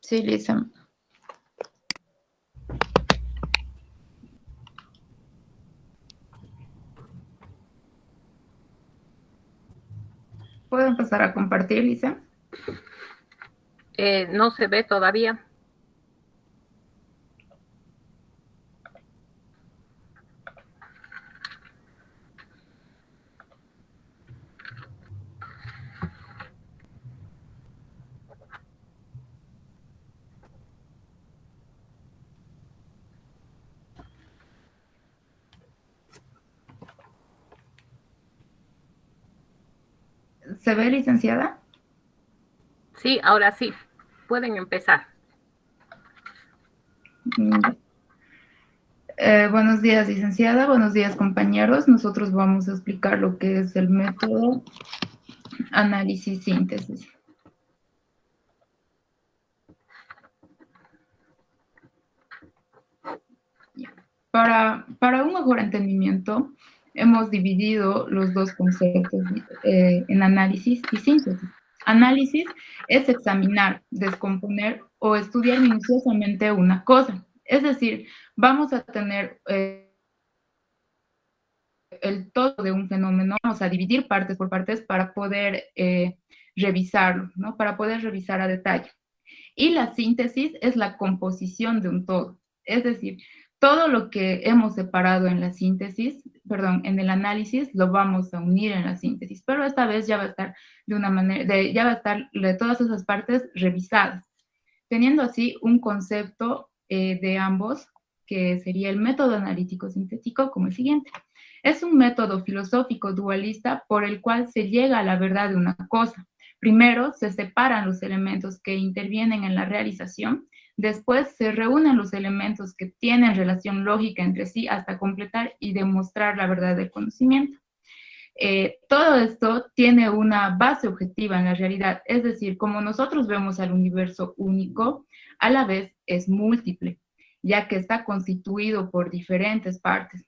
Sí, Lisa. ¿Puedo empezar a compartir, Lisa? No se ve todavía. ¿Se ve, licenciada? Sí, ahora sí. Pueden empezar. Buenos días, licenciada. Buenos días, compañeros. Nosotros vamos a explicar lo que es el método análisis-síntesis. Para un mejor entendimiento, hemos dividido los dos conceptos en análisis y síntesis. Análisis es examinar, descomponer o estudiar minuciosamente una cosa. Es decir, vamos a tener el todo de un fenómeno, vamos a dividir partes por partes para poder revisarlo, ¿no? Para poder revisar a detalle. Y la síntesis es la composición de un todo. Es decir, todo lo que hemos separado en la síntesis, perdón, en el análisis, lo vamos a unir en la síntesis, pero esta vez ya va a estar de una manera, ya va a estar de todas esas partes revisadas, teniendo así un concepto de ambos, que sería el método analítico sintético, como el siguiente. Es un método filosófico dualista por el cual se llega a la verdad de una cosa. Primero se separan los elementos que intervienen en la realización, después se reúnen los elementos que tienen relación lógica entre sí hasta completar y demostrar la verdad del conocimiento. Todo esto tiene una base objetiva en la realidad, es decir, como nosotros vemos al universo único, a la vez es múltiple, ya que está constituido por diferentes partes.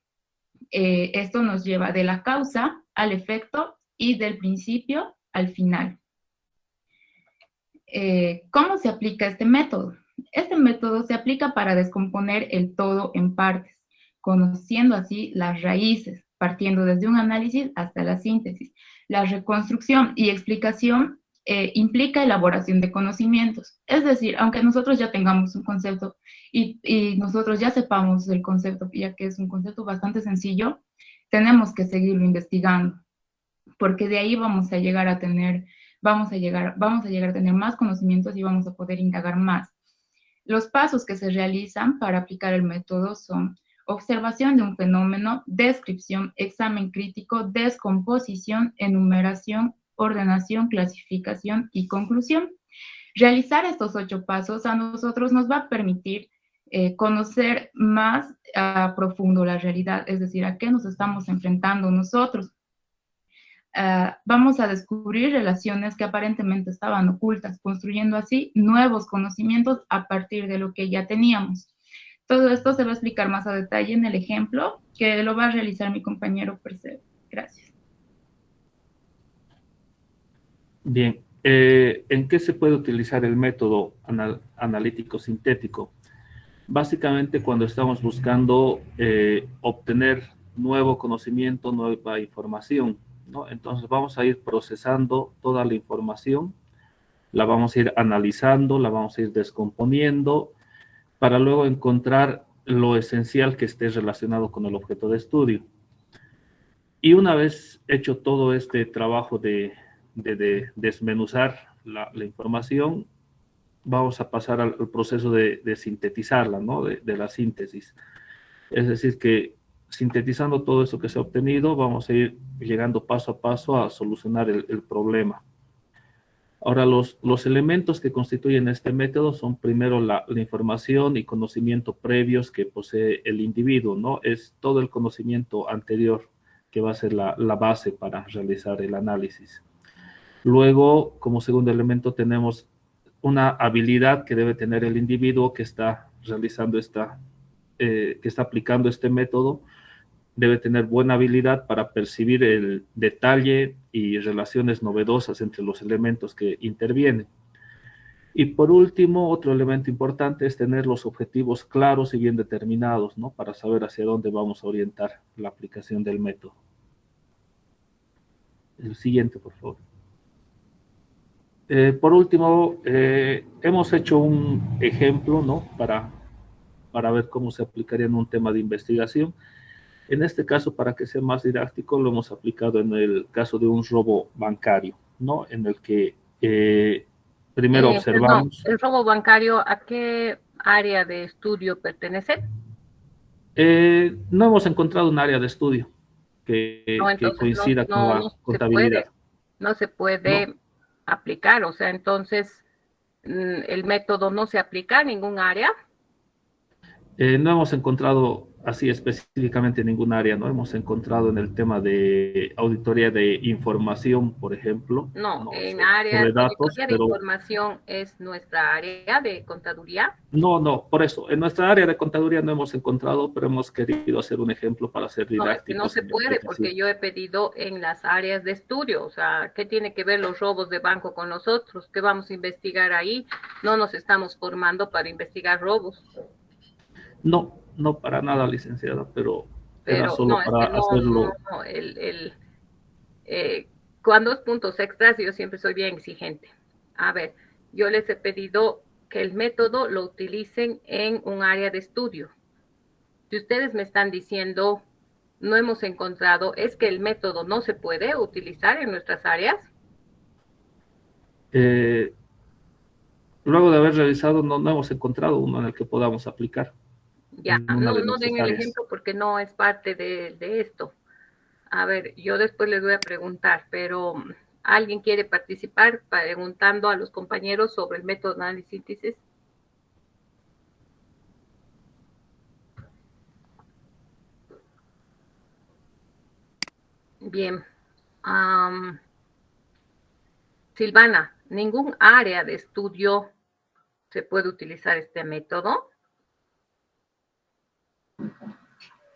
Esto nos lleva de la causa al efecto y del principio al final. ¿Cómo se aplica este método? Este método se aplica para descomponer el todo en partes, conociendo así las raíces, partiendo desde un análisis hasta la síntesis. La reconstrucción y explicación implica elaboración de conocimientos. Es decir, aunque nosotros ya tengamos un concepto y nosotros ya sepamos el concepto, ya que es un concepto bastante sencillo, tenemos que seguirlo investigando, porque de ahí vamos a llegar a tener a tener más conocimientos y vamos a poder indagar más. Los pasos que se realizan para aplicar el método son observación de un fenómeno, descripción, examen crítico, descomposición, enumeración, ordenación, clasificación y conclusión. Realizar estos 8 pasos a nosotros nos va a permitir conocer más a profundo la realidad, es decir, a qué nos estamos enfrentando nosotros. Vamos a descubrir relaciones que aparentemente estaban ocultas, construyendo así nuevos conocimientos a partir de lo que ya teníamos. Todo esto se va a explicar más a detalle en el ejemplo que lo va a realizar mi compañero Perseo. Gracias. Bien, ¿en qué se puede utilizar el método analítico sintético? Básicamente cuando estamos buscando obtener nuevo conocimiento, nueva información, ¿no? Entonces vamos a ir procesando toda la información, la vamos a ir analizando, la vamos a ir descomponiendo, para luego encontrar lo esencial que esté relacionado con el objeto de estudio. Y una vez hecho todo este trabajo de desmenuzar la información, vamos a pasar al proceso de sintetizarla, ¿no? De la síntesis. Es decir, que sintetizando todo eso que se ha obtenido, vamos a ir llegando paso a paso a solucionar el problema. Ahora, los elementos que constituyen este método son primero la información y conocimiento previos que posee el individuo, ¿no? Es todo el conocimiento anterior que va a ser la base para realizar el análisis. Luego, como segundo elemento, tenemos una habilidad que debe tener el individuo que está realizando que está aplicando este método. Debe tener buena habilidad para percibir el detalle y relaciones novedosas entre los elementos que intervienen. Y por último, otro elemento importante es tener los objetivos claros y bien determinados, ¿no? Para saber hacia dónde vamos a orientar la aplicación del método. El siguiente, por favor. Por último, hemos hecho un ejemplo, ¿no? Para ver cómo se aplicaría en un tema de investigación. En este caso, para que sea más didáctico, lo hemos aplicado en el caso de un robo bancario, ¿no? En el que primero observamos... ¿El robo bancario a qué área de estudio pertenece? No hemos encontrado un área de estudio que coincida con la contabilidad. No se puede aplicar, o sea, entonces el método no se aplica a ningún área. No hemos encontrado así específicamente en ningún área, ¿no? Hemos encontrado en el tema de auditoría de información, por ejemplo. No, en área de auditoría de información es nuestra área de contaduría. No, por eso, en nuestra área de contaduría no hemos encontrado, pero hemos querido hacer un ejemplo para ser didácticos. No se puede porque yo he pedido en las áreas de estudio, o sea, ¿qué tiene que ver los robos de banco con nosotros? ¿Qué vamos a investigar ahí? No nos estamos formando para investigar robos. No para nada, licenciada, pero era solo para hacerlo. Cuando es puntos extras, yo siempre soy bien exigente. A ver, yo les he pedido que el método lo utilicen en un área de estudio. Si ustedes me están diciendo, no hemos encontrado, ¿es que el método no se puede utilizar en nuestras áreas? Luego de haber revisado, no hemos encontrado uno en el que podamos aplicar. Ya, no den el ejemplo porque no es parte de esto. A ver, yo después les voy a preguntar, pero ¿alguien quiere participar preguntando a los compañeros sobre el método de análisis y síntesis? Bien. Silvana, ¿ningún área de estudio se puede utilizar este método?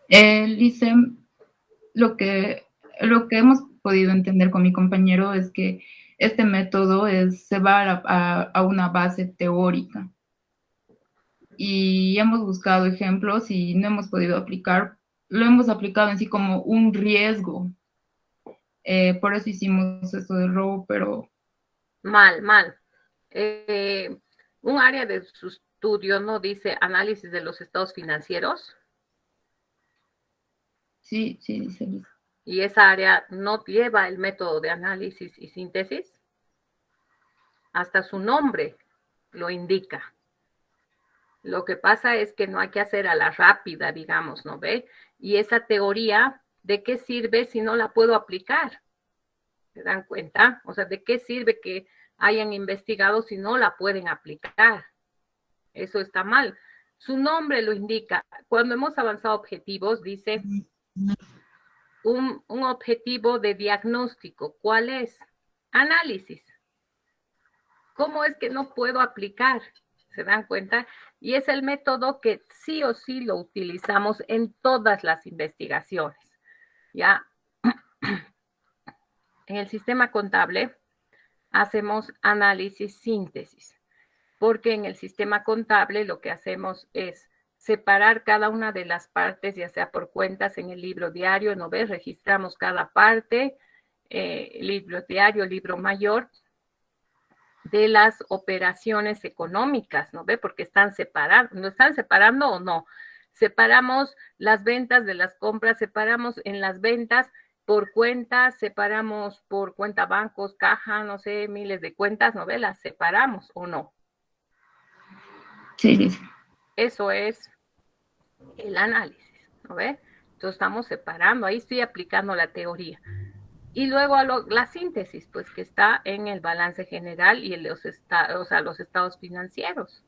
Dice, lo que hemos podido entender con mi compañero es que este método se va a una base teórica. Y hemos buscado ejemplos y no hemos podido aplicar. Lo hemos aplicado en sí como un riesgo. Por eso hicimos esto del robo, pero... Mal. Un área de su estudio no dice análisis de los estados financieros. Sí, dice. ¿Y esa área no lleva el método de análisis y síntesis? Hasta su nombre lo indica. Lo que pasa es que no hay que hacer a la rápida, digamos, ¿no ve? Y esa teoría, ¿de qué sirve si no la puedo aplicar? ¿Se dan cuenta? O sea, ¿de qué sirve que hayan investigado si no la pueden aplicar? Eso está mal. Su nombre lo indica. Cuando hemos avanzado objetivos, dice un objetivo de diagnóstico. ¿Cuál es? Análisis. ¿Cómo es que no puedo aplicar? ¿Se dan cuenta? Y es el método que sí o sí lo utilizamos en todas las investigaciones. ¿Ya? En el sistema contable hacemos análisis-síntesis, porque en el sistema contable lo que hacemos es separar cada una de las partes, ya sea por cuentas en el libro diario, ¿no ves? Registramos cada parte, libro diario, libro mayor, de las operaciones económicas, ¿no ve? Porque están separando, ¿no están separando o no? Separamos las ventas de las compras, separamos en las ventas por cuentas, separamos por cuenta bancos, caja, no sé, miles de cuentas, ¿no ve? Las separamos o no. Sí. Eso es el análisis, ¿no ve? Entonces estamos separando, ahí estoy aplicando la teoría. Y luego la síntesis, pues que está en el balance general y en los estados financieros.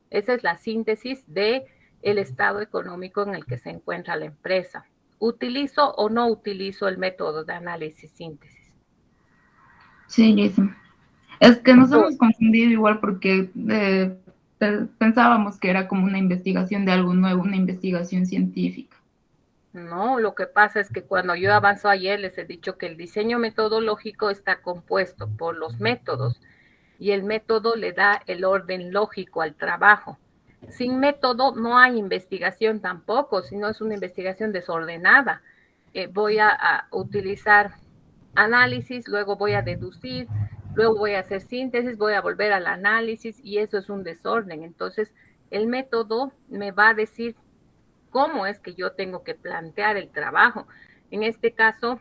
Esa es la síntesis del estado económico en el que se encuentra la empresa. ¿Utilizo o no utilizo el método de análisis-síntesis? Sí, Jason. Es que nos hemos confundido igual porque pensábamos que era como una investigación de algo nuevo, una investigación científica. No, lo que pasa es que cuando yo avanzo ayer les he dicho que el diseño metodológico está compuesto por los métodos y el método le da el orden lógico al trabajo. Sin método no hay investigación tampoco, sino es una investigación desordenada. Voy a utilizar análisis, luego voy a deducir, luego voy a hacer síntesis, voy a volver al análisis y eso es un desorden. Entonces, el método me va a decir cómo es que yo tengo que plantear el trabajo. En este caso,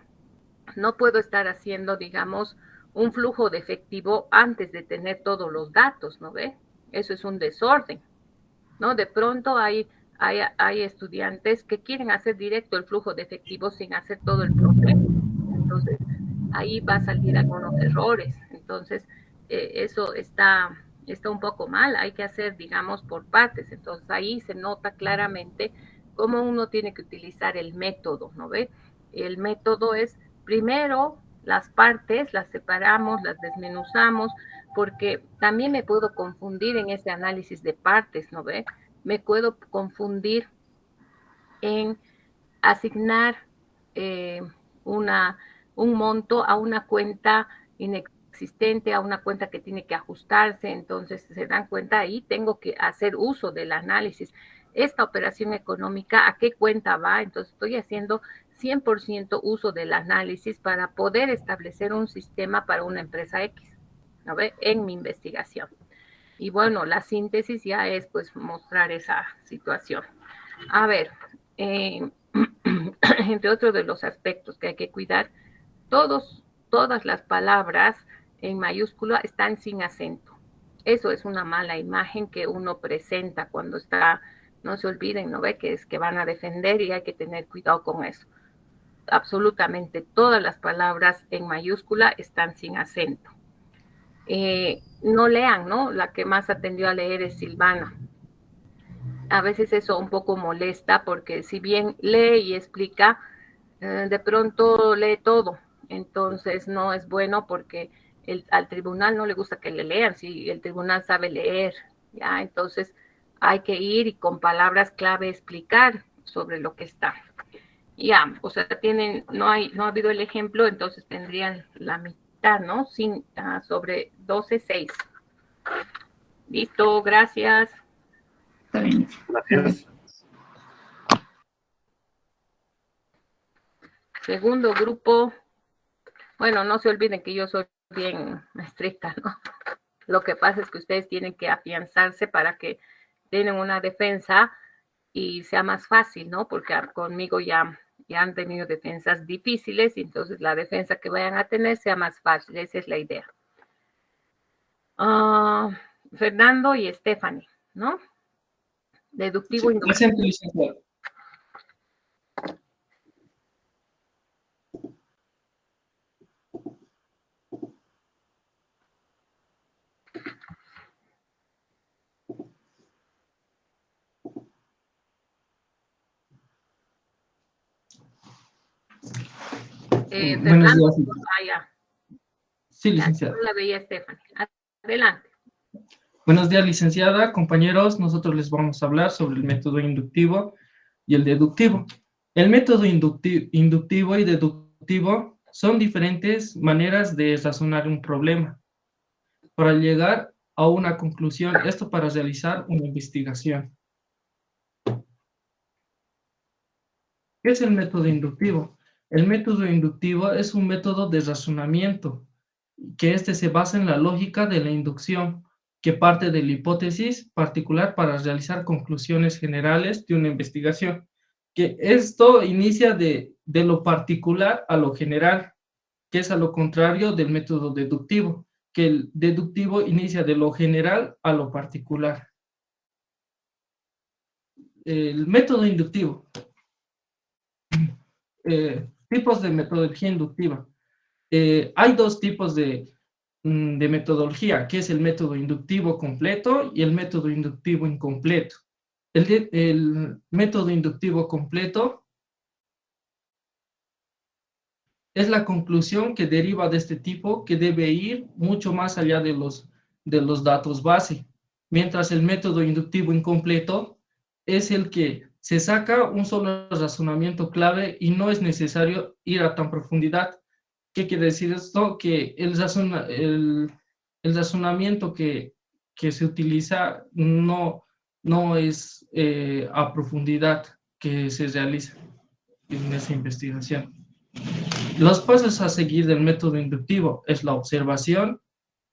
no puedo estar haciendo, digamos, un flujo de efectivo antes de tener todos los datos, ¿no ve? Eso es un desorden, ¿no? De pronto hay estudiantes que quieren hacer directo el flujo de efectivo sin hacer todo el proceso. Entonces, ahí va a salir algunos errores. Entonces, eso está un poco mal. Hay que hacer, digamos, por partes. Entonces, ahí se nota claramente cómo uno tiene que utilizar el método, ¿no ve? El método es, primero, las partes, las separamos, las desmenuzamos, porque también me puedo confundir en ese análisis de partes, ¿no ve? Me puedo confundir en asignar un monto a una cuenta inexistente, a una cuenta que tiene que ajustarse. Entonces se dan cuenta, ahí tengo que hacer uso del análisis. Esta operación económica, ¿a qué cuenta va? Entonces estoy haciendo 100% uso del análisis para poder establecer un sistema para una empresa X, ¿no ve? En mi investigación. Y bueno, la síntesis ya es pues mostrar esa situación. A ver, entre otros de los aspectos que hay que cuidar, todas las palabras en mayúscula están sin acento. Eso es una mala imagen que uno presenta cuando está, no se olviden, ¿no ve? Que es que van a defender y hay que tener cuidado con eso. Absolutamente todas las palabras en mayúscula están sin acento. No lean, ¿no? La que más atendió a leer es Silvana. A veces eso un poco molesta porque si bien lee y explica, de pronto lee todo. Entonces no es bueno porque al tribunal no le gusta que le lean, si el tribunal sabe leer, ¿ya? Entonces hay que ir y con palabras clave explicar sobre lo que está. Ya, o sea, no ha habido el ejemplo, entonces tendrían la mitad, ¿no? Sobre 12,6. Listo, gracias. Está bien. Gracias. Segundo grupo. Bueno, no se olviden que yo soy bien estricta, ¿no? Lo que pasa es que ustedes tienen que afianzarse para que tengan una defensa y sea más fácil, ¿no? Porque conmigo ya han tenido defensas difíciles y entonces la defensa que vayan a tener sea más fácil. Esa es la idea. Fernando y Stephanie, ¿no? Deductivo sí, inductivo. Presente, licenciado. Fernando, Buenos días. vaya. Sí, licenciada. La veía Stephanie. Adelante. Buenos días, licenciada, compañeros. Nosotros les vamos a hablar sobre el método inductivo y el deductivo. El método inductivo y deductivo son diferentes maneras de razonar un problema para llegar a una conclusión, esto para realizar una investigación. ¿Qué es el método inductivo? El método inductivo es un método de razonamiento, que se basa en la lógica de la inducción, que parte de la hipótesis particular para realizar conclusiones generales de una investigación. Que esto inicia de lo particular a lo general, que es a lo contrario del método deductivo, que el deductivo inicia de lo general a lo particular. El método inductivo. Tipos de metodología inductiva. Hay dos tipos de metodología, que es el método inductivo completo y el método inductivo incompleto. El método inductivo completo es la conclusión que deriva de este tipo, que debe ir mucho más allá de los datos base, mientras el método inductivo incompleto es el que se saca un solo razonamiento clave y no es necesario ir a tan profundidad. ¿Qué quiere decir esto? Que el razonamiento que se utiliza no es a profundidad que se realiza en esa investigación. Los pasos a seguir del método inductivo es la observación,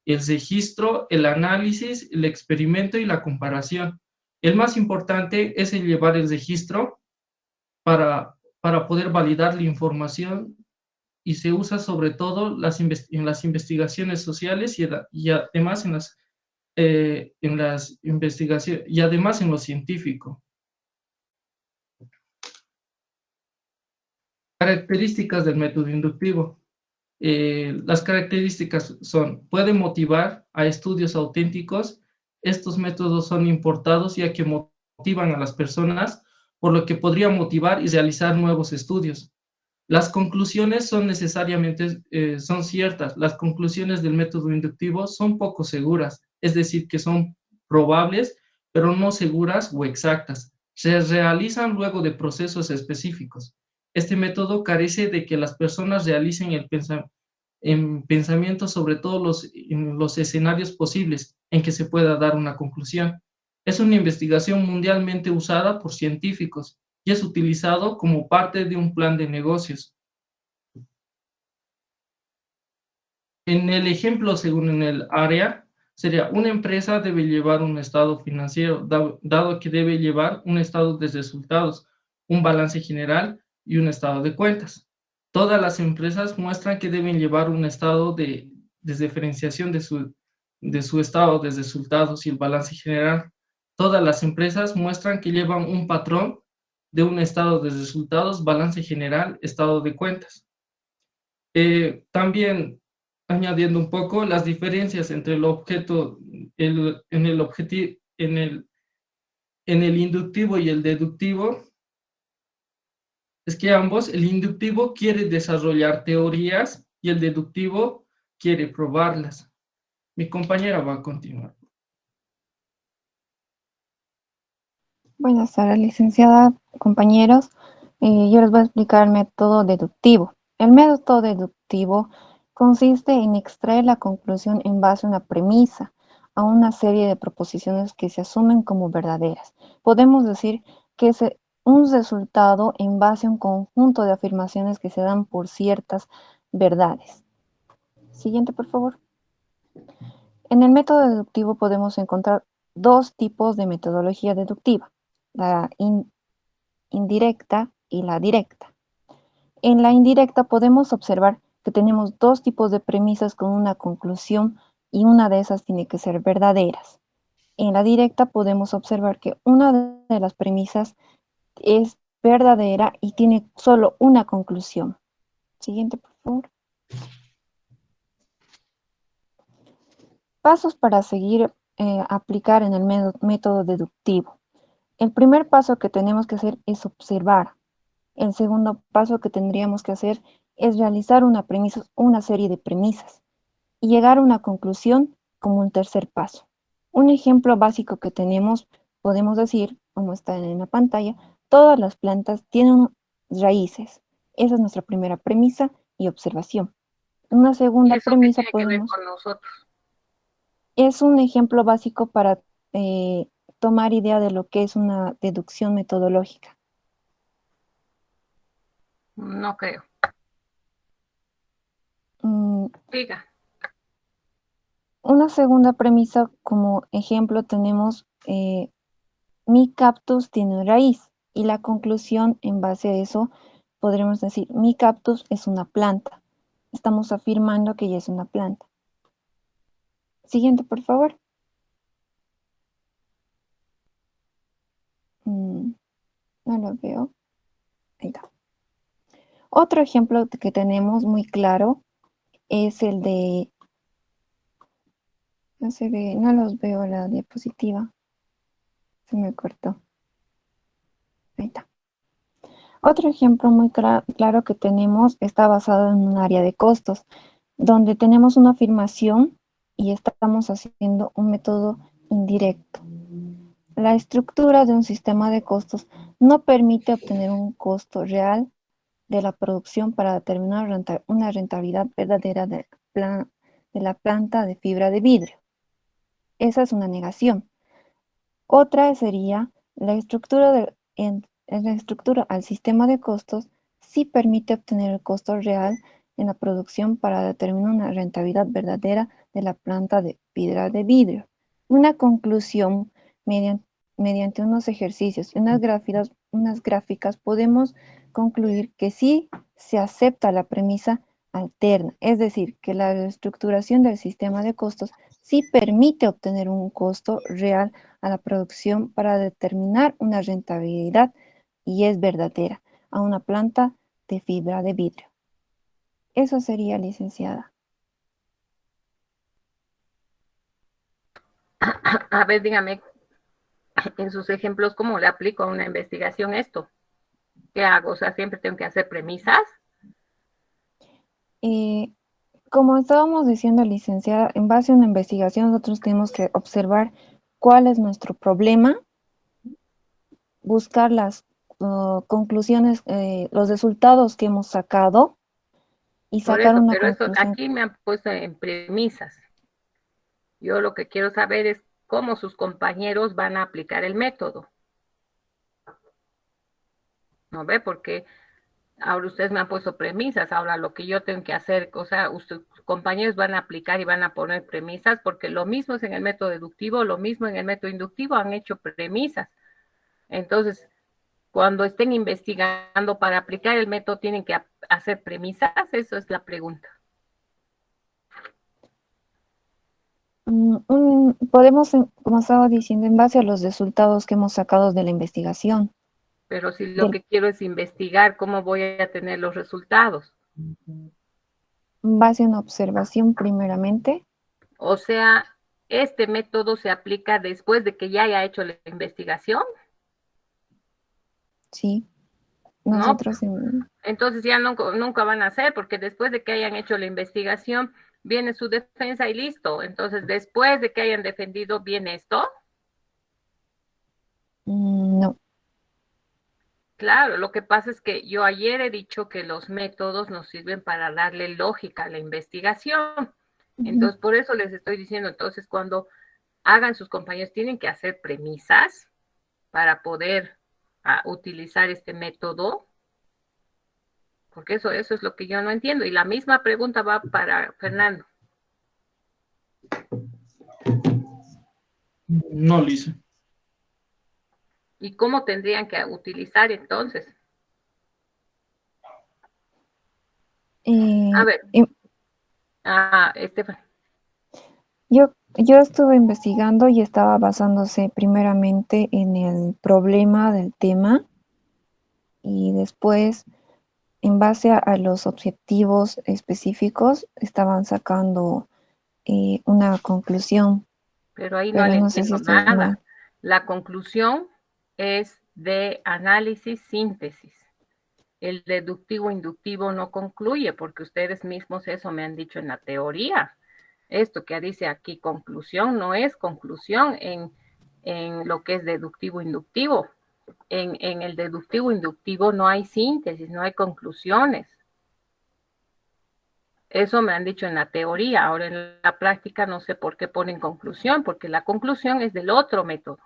el registro, el análisis, el experimento y la comparación. El más importante es el llevar el registro para poder validar la información y se usa sobre todo en las investigaciones sociales y además en las investigaciones y además en lo científico. Características del método inductivo. Las características son, puede motivar a estudios auténticos. Estos métodos son importados ya que motivan a las personas, por lo que podría motivar y realizar nuevos estudios. Las conclusiones son necesariamente, son ciertas. Las conclusiones del método inductivo son poco seguras, es decir, que son probables, pero no seguras o exactas. Se realizan luego de procesos específicos. Este método carece de que las personas realicen el pensamiento sobre todos los escenarios posibles en que se pueda dar una conclusión. Es una investigación mundialmente usada por científicos y es utilizado como parte de un plan de negocios. En el ejemplo, según en el área, sería una empresa debe llevar un estado financiero, dado que debe llevar un estado de resultados, un balance general y un estado de cuentas. Todas las empresas muestran que deben llevar un estado de diferenciación de su estado de resultados y el balance general. Todas las empresas muestran que llevan un patrón de un estado de resultados, balance general, estado de cuentas. También añadiendo un poco las diferencias entre el objeto, en el inductivo y el deductivo, es que ambos, el inductivo quiere desarrollar teorías y el deductivo quiere probarlas. Mi compañera va a continuar. Buenas tardes, licenciada, compañeros. Yo les voy a explicar el método deductivo. El método deductivo consiste en extraer la conclusión en base a una premisa, a una serie de proposiciones que se asumen como verdaderas. Podemos decir que es un resultado en base a un conjunto de afirmaciones que se dan por ciertas verdades. Siguiente, por favor. En el método deductivo podemos encontrar dos tipos de metodología deductiva, la indirecta y la directa. En la indirecta podemos observar que tenemos dos tipos de premisas con una conclusión y una de esas tiene que ser verdaderas. En la directa podemos observar que una de las premisas es verdadera y tiene solo una conclusión. Siguiente, por favor. Pasos para seguir aplicar en el método deductivo. El primer paso que tenemos que hacer es observar. El segundo paso que tendríamos que hacer es realizar una serie de premisas y llegar a una conclusión como un tercer paso. Un ejemplo básico que tenemos, podemos decir, como está en la pantalla, todas las plantas tienen raíces. Esa es nuestra primera premisa y observación. Una segunda premisa podemos... con nosotros? Es un ejemplo básico para tomar idea de lo que es una deducción metodológica. No creo. Diga. Una segunda premisa, como ejemplo, tenemos mi cactus tiene raíz y la conclusión en base a eso podremos decir mi cactus es una planta. Estamos afirmando que ella es una planta. Siguiente, por favor. No lo veo. Ahí está. Otro ejemplo que tenemos muy claro es el de... No se ve, no los veo la diapositiva. Se me cortó. Ahí está. Otro ejemplo muy claro que tenemos está basado en un área de costos, donde tenemos una afirmación y estamos haciendo un método indirecto. La estructura de un sistema de costos no permite obtener un costo real de la producción para determinar una rentabilidad verdadera del plan de la planta de fibra de vidrio. Esa es una negación. Otra sería la estructura al sistema de costos sí permite obtener el costo real en la producción para determinar una rentabilidad verdadera de la planta de fibra de vidrio. Una conclusión mediante unos ejercicios y unas gráficas podemos concluir que sí se acepta la premisa alterna, es decir, que la reestructuración del sistema de costos sí permite obtener un costo real a la producción para determinar una rentabilidad y es verdadera a una planta de fibra de vidrio. Eso sería, licenciada. A ver, dígame, en sus ejemplos, ¿cómo le aplico a una investigación esto? ¿Qué hago? O sea, siempre tengo que hacer premisas. Como estábamos diciendo, licenciada, en base a una investigación nosotros tenemos que observar cuál es nuestro problema, buscar las conclusiones, los resultados que hemos sacado y Por sacar eso, una pero eso conclusión. aquí me han puesto en premisas. Yo lo que quiero saber es cómo sus compañeros van a aplicar el método. ¿No ve? Porque ahora ustedes me han puesto premisas, ahora lo que yo tengo que hacer, o sea, sus compañeros van a aplicar y van a poner premisas, porque lo mismo es en el método deductivo, lo mismo en el método inductivo, han hecho premisas. Entonces, cuando estén investigando para aplicar el método, ¿tienen que hacer premisas? Eso es la pregunta. Podemos, como estaba diciendo, en base a los resultados que hemos sacado de la investigación. Pero si lo que quiero es investigar, ¿cómo voy a tener los resultados? En base a una observación primeramente. O sea, ¿este método se aplica después de que ya haya hecho la investigación? Sí, nosotros... ¿No? Entonces ya nunca van a hacer, porque después de que hayan hecho la investigación, viene su defensa y listo. Entonces, después de que hayan defendido, ¿viene esto? No. Claro, lo que pasa es que yo ayer he dicho que los métodos nos sirven para darle lógica a la investigación. Entonces, por eso les estoy diciendo, entonces, cuando hagan sus compañeros, tienen que hacer premisas para poder utilizar este método, porque eso es lo que yo no entiendo. Y la misma pregunta va para Fernando. No, Lisa. ¿Y cómo tendrían que utilizar entonces? A ver. Estefan. Yo estuve investigando y estaba basándose primeramente en el problema del tema y después, en base a los objetivos específicos, estaban sacando una conclusión. Pero ahí no le entiendo nada. La conclusión es de análisis-síntesis. El deductivo-inductivo no concluye, porque ustedes mismos eso me han dicho en la teoría. Esto que dice aquí conclusión no es conclusión en lo que es deductivo-inductivo. En el deductivo-inductivo no hay síntesis, no hay conclusiones. Eso me han dicho en la teoría. Ahora en la práctica no sé por qué ponen conclusión, porque la conclusión es del otro método.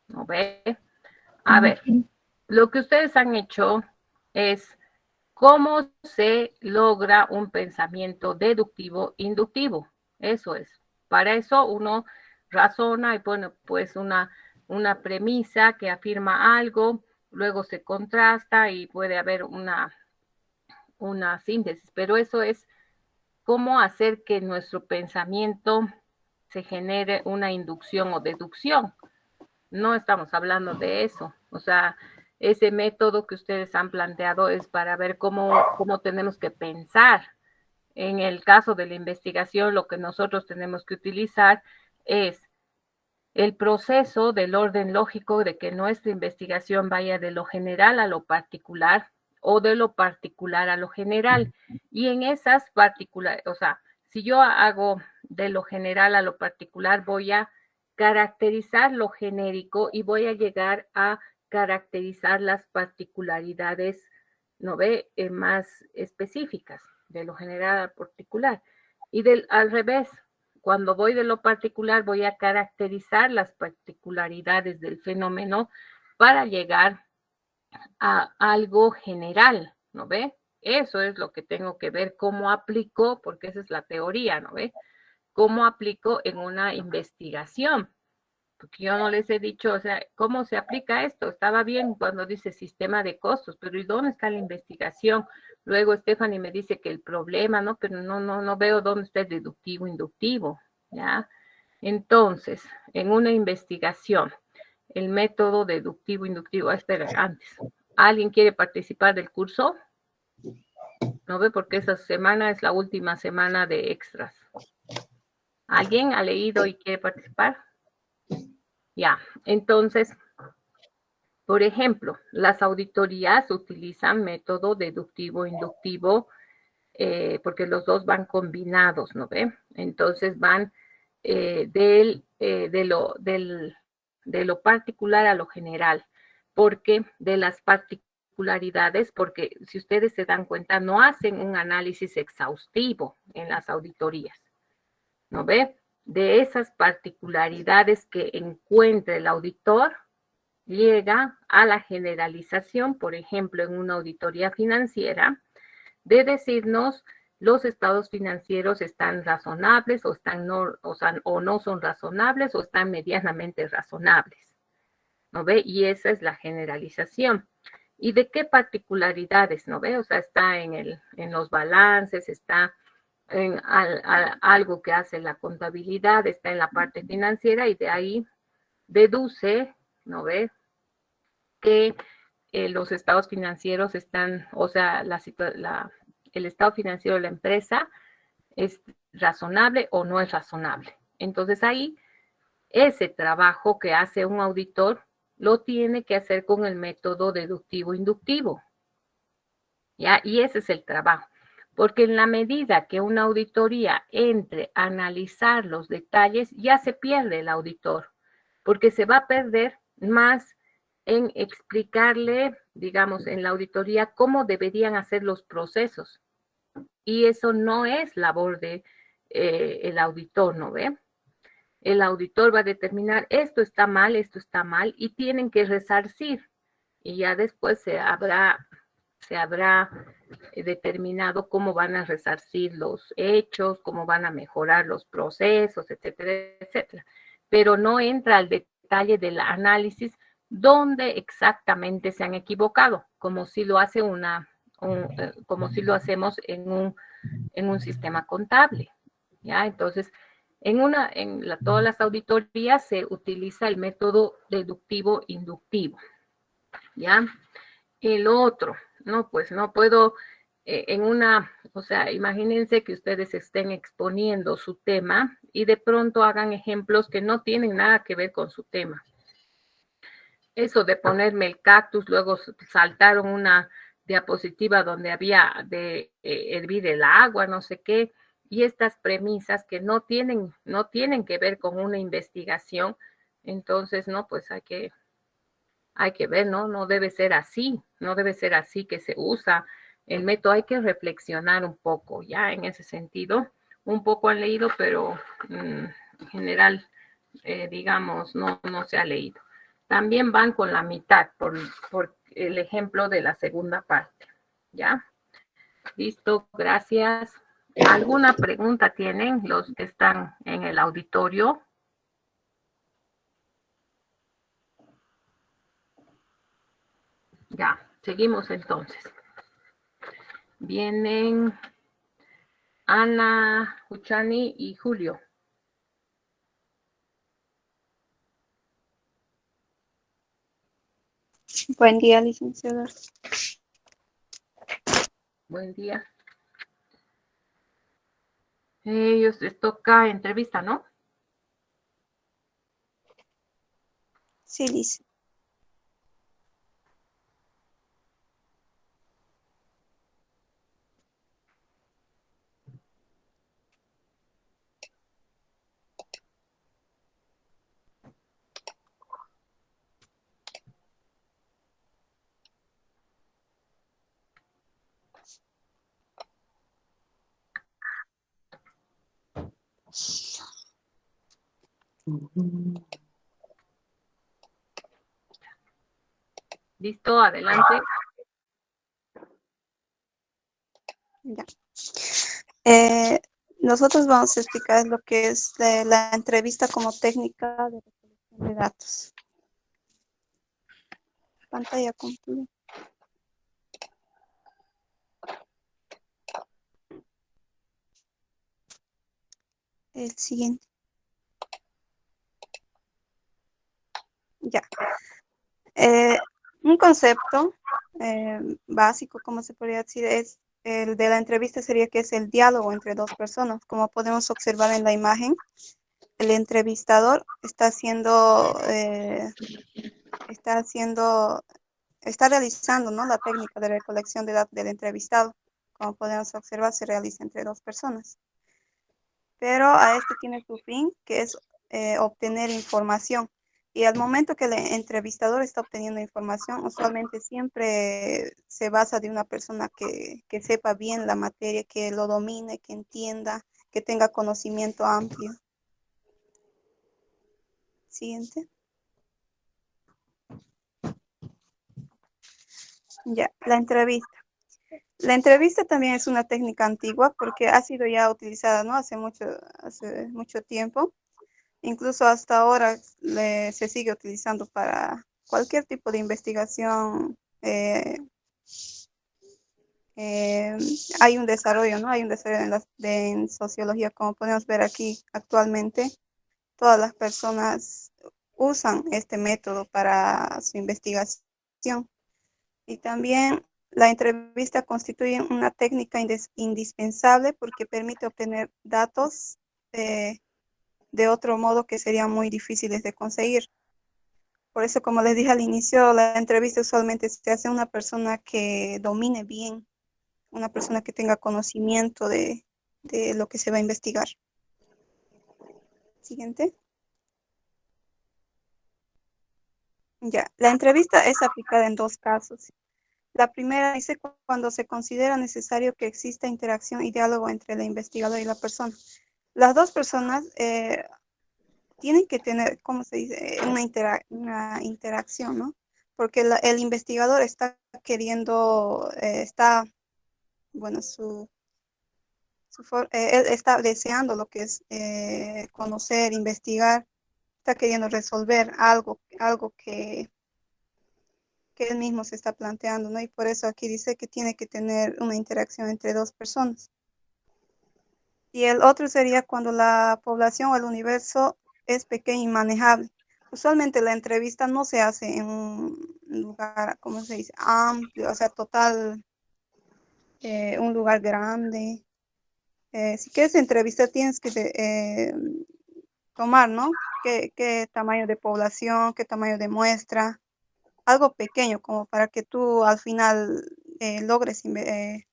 ¿No ve? A ver, lo que ustedes han hecho es cómo se logra un pensamiento deductivo inductivo. Eso es. Para eso uno razona y pone pues una premisa que afirma algo, luego se contrasta y puede haber una síntesis, pero eso es cómo hacer que nuestro pensamiento se genere una inducción o deducción. No estamos hablando de eso. O sea, ese método que ustedes han planteado es para ver cómo tenemos que pensar. En el caso de la investigación, lo que nosotros tenemos que utilizar es el proceso del orden lógico de que nuestra investigación vaya de lo general a lo particular o de lo particular a lo general. Y en esas particulares, o sea, si yo hago de lo general a lo particular, voy a caracterizar lo genérico y voy a llegar a caracterizar las particularidades ¿no ve? Más específicas, de lo general al particular. Y al revés, cuando voy de lo particular, voy a caracterizar las particularidades del fenómeno para llegar a algo general, ¿no ve? Eso es lo que tengo que ver, cómo aplico, porque esa es la teoría, ¿no ve? Cómo aplico en una investigación. Porque yo no les he dicho, o sea, ¿cómo se aplica esto? Estaba bien cuando dice sistema de costos, pero ¿y dónde está la investigación? Luego Stephanie me dice que el problema, ¿no? Pero no veo dónde está el deductivo, inductivo, ¿ya? Entonces, en una investigación, el método deductivo, inductivo, espera, antes, ¿alguien quiere participar del curso? ¿No ve? Porque esa semana es la última semana de extras. ¿Alguien ha leído y quiere participar? Ya, entonces, por ejemplo, las auditorías utilizan método deductivo-inductivo porque los dos van combinados, ¿no ve? Entonces van de lo particular a lo general, porque de las particularidades, porque si ustedes se dan cuenta, no hacen un análisis exhaustivo en las auditorías, ¿no ve? De esas particularidades que encuentre el auditor, llega a la generalización, por ejemplo, en una auditoría financiera, de decirnos los estados financieros están razonables o no son razonables o están medianamente razonables, ¿no ve? Y esa es la generalización. ¿Y de qué particularidades, no ve? O sea, está en los balances, está en algo que hace la contabilidad, está en la parte financiera y de ahí deduce, ¿no ve? Que los estados financieros están, o sea, el estado financiero de la empresa es razonable o no es razonable. Entonces ahí, ese trabajo que hace un auditor lo tiene que hacer con el método deductivo-inductivo. ¿Ya? Y ese es el trabajo. Porque en la medida que una auditoría entre a analizar los detalles, ya se pierde el auditor, porque se va a perder más en explicarle, digamos, en la auditoría cómo deberían hacer los procesos. Y eso no es labor de el auditor, ¿no ve? El auditor va a determinar esto está mal, y tienen que resarcir. Y ya después se habrá determinado cómo van a resarcir los hechos, cómo van a mejorar los procesos, etcétera, etcétera. Pero no entra al detalle del análisis dónde exactamente se han equivocado, como si lo hace como si lo hacemos en un sistema contable. ¿Ya? Entonces, todas las auditorías se utiliza el método deductivo-inductivo. ¿Ya? El otro, no, pues no puedo o sea, imagínense que ustedes estén exponiendo su tema y de pronto hagan ejemplos que no tienen nada que ver con su tema. Eso de ponerme el cactus, luego saltaron una diapositiva donde había de hervir el agua, no sé qué, y estas premisas que no tienen que ver con una investigación, entonces, no, pues hay que ver, ¿no? No debe ser así que se usa el método, hay que reflexionar un poco, ya en ese sentido, un poco han leído, pero en general, digamos, no se ha leído. También van con la mitad, por el ejemplo de la segunda parte, ¿ya? Listo, gracias. ¿Alguna pregunta tienen los que están en el auditorio? Ya, seguimos entonces. Vienen Ana, Uchani y Julio. Buen día, licenciada. Buen día. Ellos les toca entrevista, ¿no? Sí, dice. ¿Listo? Adelante. Ya. Nosotros vamos a explicar lo que es la entrevista como técnica de recolección de datos. Pantalla completa. El siguiente. Ya. Un concepto básico, como se podría decir, es el de la entrevista sería que es el diálogo entre dos personas. Como podemos observar en la imagen, el entrevistador está realizando, ¿no?, la técnica de recolección de datos del entrevistado. Como podemos observar, se realiza entre dos personas. Pero a este tiene su fin, que es obtener información. Y al momento que el entrevistador está obteniendo información, usualmente siempre se basa de una persona que sepa bien la materia, que lo domine, que entienda, que tenga conocimiento amplio. Siguiente. Ya, la entrevista. La entrevista también es una técnica antigua porque ha sido ya utilizada, ¿no?, hace mucho tiempo. Incluso hasta ahora se sigue utilizando para cualquier tipo de investigación. Hay un desarrollo, ¿no? Hay un desarrollo en sociología, como podemos ver aquí actualmente. Todas las personas usan este método para su investigación. Y también la entrevista constituye una técnica indispensable porque permite obtener datos de otro modo que serían muy difíciles de conseguir. Por eso, como les dije al inicio, la entrevista usualmente se hace a una persona que domine bien, una persona que tenga conocimiento de lo que se va a investigar. Siguiente. Ya, la entrevista es aplicada en dos casos. La primera dice cuando se considera necesario que exista interacción y diálogo entre el investigador y la persona. Las dos personas tienen que tener, ¿cómo se dice?, una interacción, ¿no? Porque el investigador está queriendo, bueno, él está deseando lo que es conocer, investigar, está queriendo resolver algo que él mismo se está planteando, ¿no? Y por eso aquí dice que tiene que tener una interacción entre dos personas. Y el otro sería cuando la población o el universo es pequeño y manejable. Usualmente la entrevista no se hace en un lugar, ¿cómo se dice?, amplio, o sea, total, un lugar grande. Si quieres entrevistar, tienes que tomar, ¿no?, qué tamaño de población, qué tamaño de muestra, algo pequeño, como para que tú al final logres el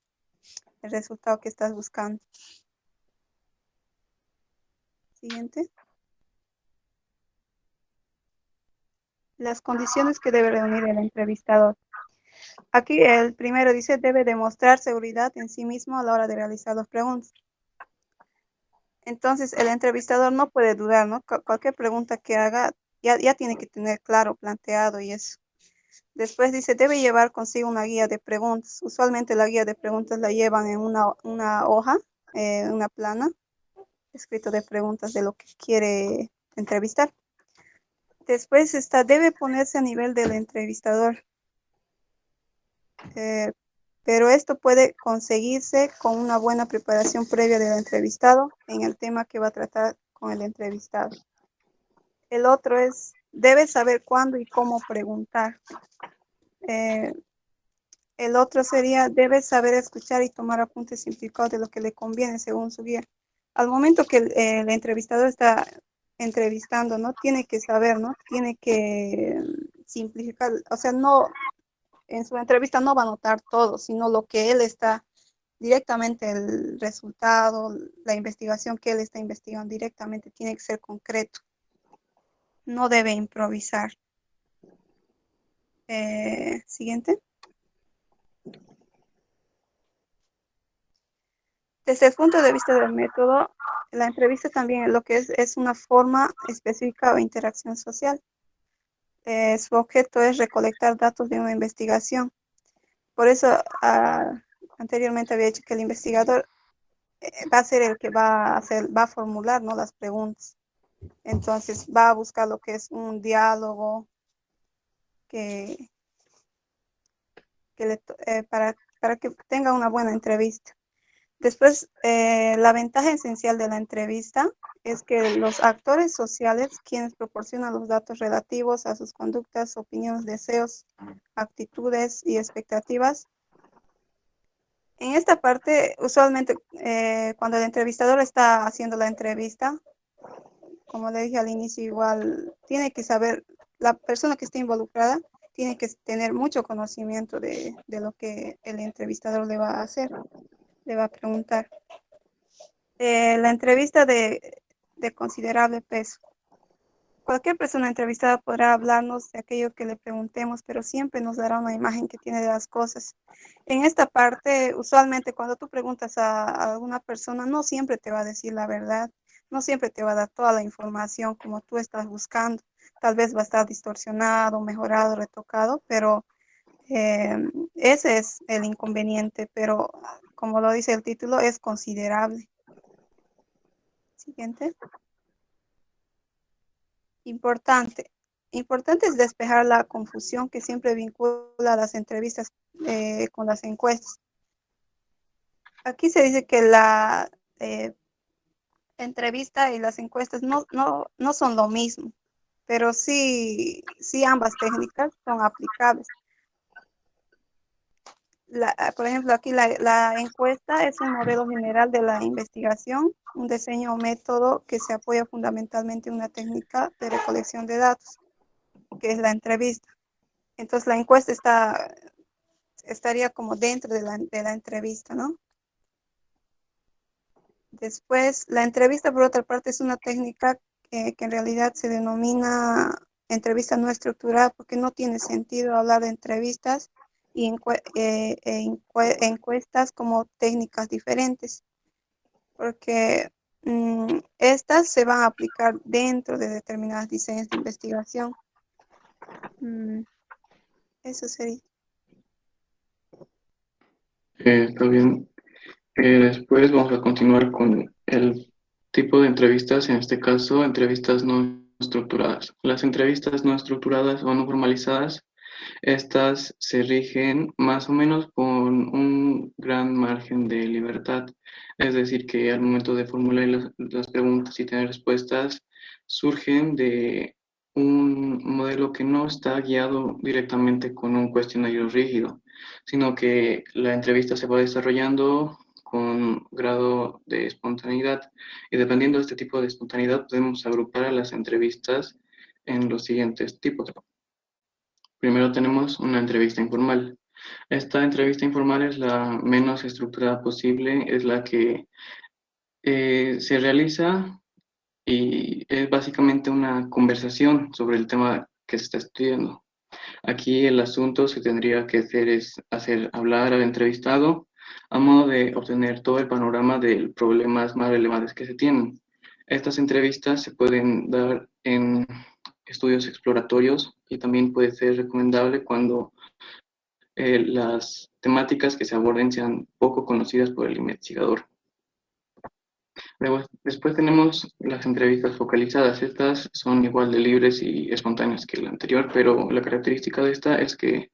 resultado que estás buscando. Siguiente. Las condiciones que debe reunir el entrevistador. Aquí el primero dice, debe demostrar seguridad en sí mismo a la hora de realizar las preguntas. Entonces, el entrevistador no puede dudar, ¿no? Cualquier pregunta que haga, ya tiene que tener claro, planteado y eso. Después dice, debe llevar consigo una guía de preguntas. Usualmente la guía de preguntas la llevan en una hoja, una plana, escrito de preguntas de lo que quiere entrevistar. Después debe ponerse a nivel del entrevistador. Pero esto puede conseguirse con una buena preparación previa del entrevistado en el tema que va a tratar con el entrevistado. El otro es, debe saber cuándo y cómo preguntar. El otro sería, debe saber escuchar y tomar apuntes simplificados de lo que le conviene según su guía. Al momento que el entrevistador está entrevistando, ¿no?, tiene que saber, ¿no?, tiene que simplificar, o sea, no, en su entrevista no va a anotar todo, sino lo que él está directamente, el resultado, la investigación que él está investigando directamente, tiene que ser concreto. No debe improvisar. Siguiente. Desde el punto de vista del método, la entrevista también lo que es una forma específica o interacción social. Su objeto es recolectar datos de una investigación. Por eso, anteriormente había dicho que el investigador va a ser el que va a formular, ¿no?, las preguntas. Entonces va a buscar lo que es un diálogo para que tenga una buena entrevista. Después, la ventaja esencial de la entrevista es que los actores sociales, quienes proporcionan los datos relativos a sus conductas, opiniones, deseos, actitudes y expectativas. En esta parte, usualmente, cuando el entrevistador está haciendo la entrevista, como le dije al inicio, igual tiene que saber, la persona que esté involucrada tiene que tener mucho conocimiento de lo que el entrevistador le va a hacer, le va a preguntar. La entrevista de considerable peso. Cualquier persona entrevistada podrá hablarnos de aquello que le preguntemos, pero siempre nos dará una imagen que tiene de las cosas. En esta parte, usualmente cuando tú preguntas a alguna persona, no siempre te va a decir la verdad, no siempre te va a dar toda la información como tú estás buscando. Tal vez va a estar distorsionado, mejorado, retocado, pero ese es el inconveniente, pero como lo dice el título, es considerable. Siguiente. Importante. Importante es despejar la confusión que siempre vincula las entrevistas con las encuestas. Aquí se dice que la entrevista y las encuestas no son lo mismo, pero sí ambas técnicas son aplicables. Por ejemplo, aquí la encuesta es un modelo general de la investigación, un diseño o método que se apoya fundamentalmente en una técnica de recolección de datos, que es la entrevista. Entonces la encuesta estaría como dentro de la entrevista, ¿no? Después, la entrevista, por otra parte, es una técnica que en realidad se denomina entrevista no estructurada porque no tiene sentido hablar de entrevistas y encuestas como técnicas diferentes, porque estas se van a aplicar dentro de determinados diseños de investigación. Eso sería. Está bien. Después vamos a continuar con el tipo de entrevistas, en este caso, entrevistas no estructuradas. Las entrevistas no estructuradas o no formalizadas, estas se rigen más o menos con un gran margen de libertad. Es decir, que al momento de formular las preguntas y tener respuestas, surgen de un modelo que no está guiado directamente con un cuestionario rígido, sino que la entrevista se va desarrollando con grado de espontaneidad. Y dependiendo de este tipo de espontaneidad, podemos agrupar a las entrevistas en los siguientes tipos. Primero tenemos una entrevista informal. Esta entrevista informal es la menos estructurada posible, es la que se realiza y es básicamente una conversación sobre el tema que se está estudiando. Aquí el asunto se tendría que hacer es hacer hablar al entrevistado a modo de obtener todo el panorama de problemas más relevantes que se tienen. Estas entrevistas se pueden dar en estudios exploratorios y también puede ser recomendable cuando las temáticas que se aborden sean poco conocidas por el investigador. Después tenemos las entrevistas focalizadas. Estas son igual de libres y espontáneas que la anterior, pero la característica de esta es que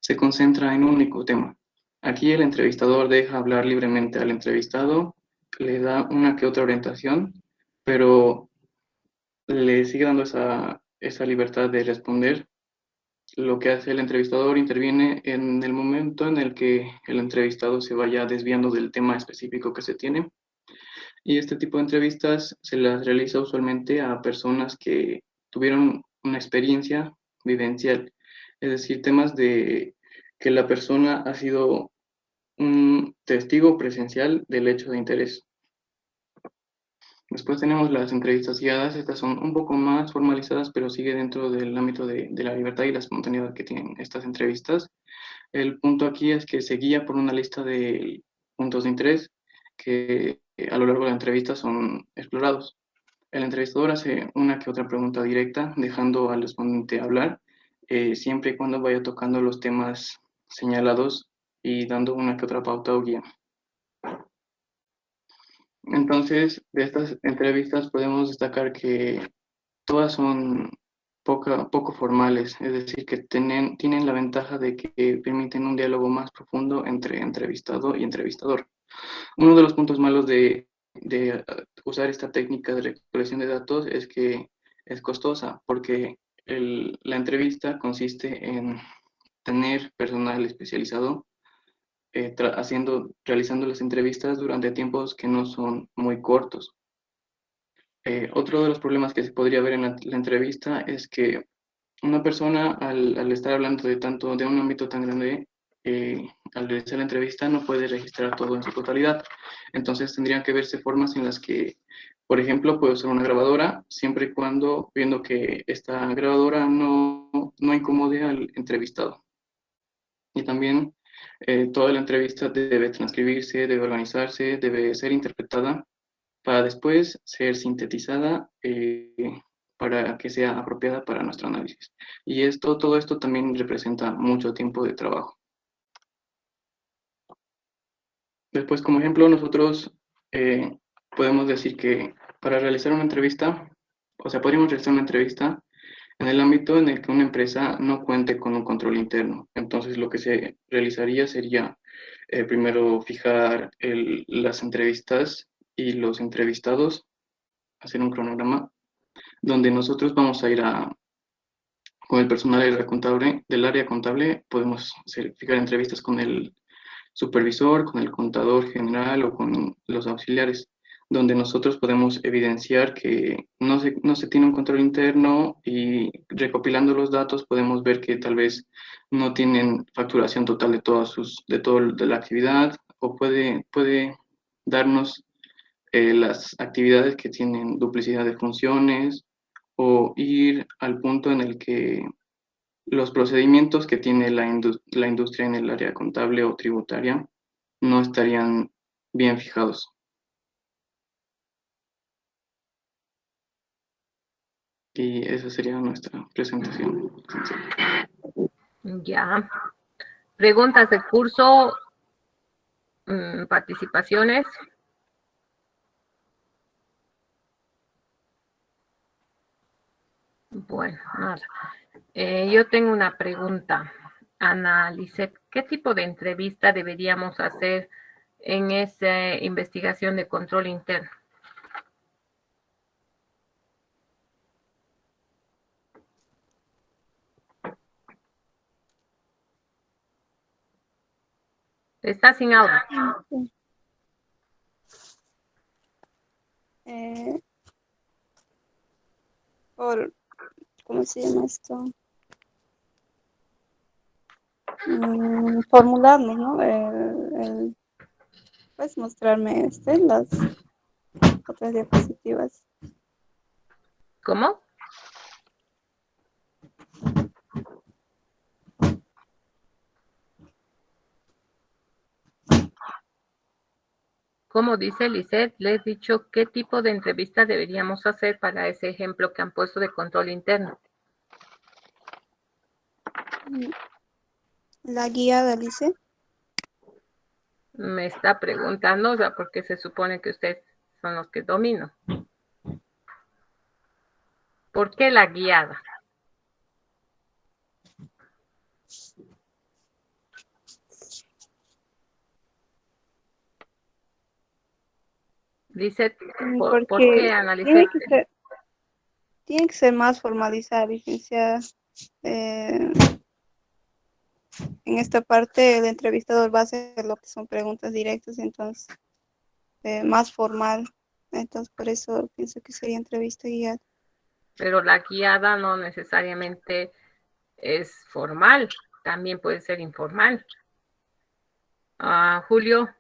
se concentra en un único tema. Aquí el entrevistador deja hablar libremente al entrevistado, le da una que otra orientación, pero le sigue dando esa libertad de responder. Lo que hace el entrevistador interviene en el momento en el que el entrevistado se vaya desviando del tema específico que se tiene. Y este tipo de entrevistas se las realiza usualmente a personas que tuvieron una experiencia vivencial, es decir, temas de que la persona ha sido un testigo presencial del hecho de interés. Después tenemos las entrevistas guiadas. Estas son un poco más formalizadas, pero sigue dentro del ámbito de la libertad y la espontaneidad que tienen estas entrevistas. El punto aquí es que se guía por una lista de puntos de interés que a lo largo de la entrevista son explorados. El entrevistador hace una que otra pregunta directa, dejando al respondente hablar, siempre y cuando vaya tocando los temas señalados y dando una que otra pauta o guía. Entonces, de estas entrevistas podemos destacar que todas son poco formales, es decir, que tienen la ventaja de que permiten un diálogo más profundo entre entrevistado y entrevistador. Uno de los puntos malos de usar esta técnica de recolección de datos es que es costosa, porque la entrevista consiste en tener personal especializado realizando las entrevistas durante tiempos que no son muy cortos. Otro de los problemas que se podría ver en la entrevista es que una persona, al estar hablando de un ámbito tan grande, al realizar la entrevista no puede registrar todo en su totalidad. Entonces tendrían que verse formas en las que, por ejemplo, puede usar una grabadora, siempre y cuando viendo que esta grabadora no incomode al entrevistado. Y también toda la entrevista debe transcribirse, debe organizarse, debe ser interpretada para después ser sintetizada para que sea apropiada para nuestro análisis. Y todo esto también representa mucho tiempo de trabajo. Después, como ejemplo, nosotros podemos decir que para realizar una entrevista, o sea, podríamos realizar una entrevista en el ámbito en el que una empresa no cuente con un control interno. Entonces, lo que se realizaría sería primero fijar las entrevistas y los entrevistados, hacer un cronograma, donde nosotros vamos a ir con el personal del área contable, podemos fijar entrevistas con el supervisor, con el contador general o con los auxiliares, donde nosotros podemos evidenciar que no se tiene un control interno y recopilando los datos podemos ver que tal vez no tienen facturación total de la actividad o puede darnos las actividades que tienen duplicidad de funciones o ir al punto en el que los procedimientos que tiene la industria en el área contable o tributaria no estarían bien fijados. Y esa sería nuestra presentación. Ya. Preguntas del curso, participaciones. Bueno, nada. Yo tengo una pregunta. Ana Lisset, ¿qué tipo de entrevista deberíamos hacer en esa investigación de control interno? Está sin audio. ¿Cómo se llama esto? Formularnos, ¿no? Puedes mostrarme las otras diapositivas. ¿Cómo? Como dice Lisset, le he dicho qué tipo de entrevista deberíamos hacer para ese ejemplo que han puesto de control interno. La guiada, Lisset. Me está preguntando, o sea, porque se supone que ustedes son los que dominan. ¿Por qué la guiada? Dice, ¿por qué analizar? Tiene que ser más formalizada, licenciada. En esta parte el entrevistador va a hacer lo que son preguntas directas, entonces más formal. Entonces por eso pienso que sería entrevista guiada. Pero la guiada no necesariamente es formal, también puede ser informal. Julio.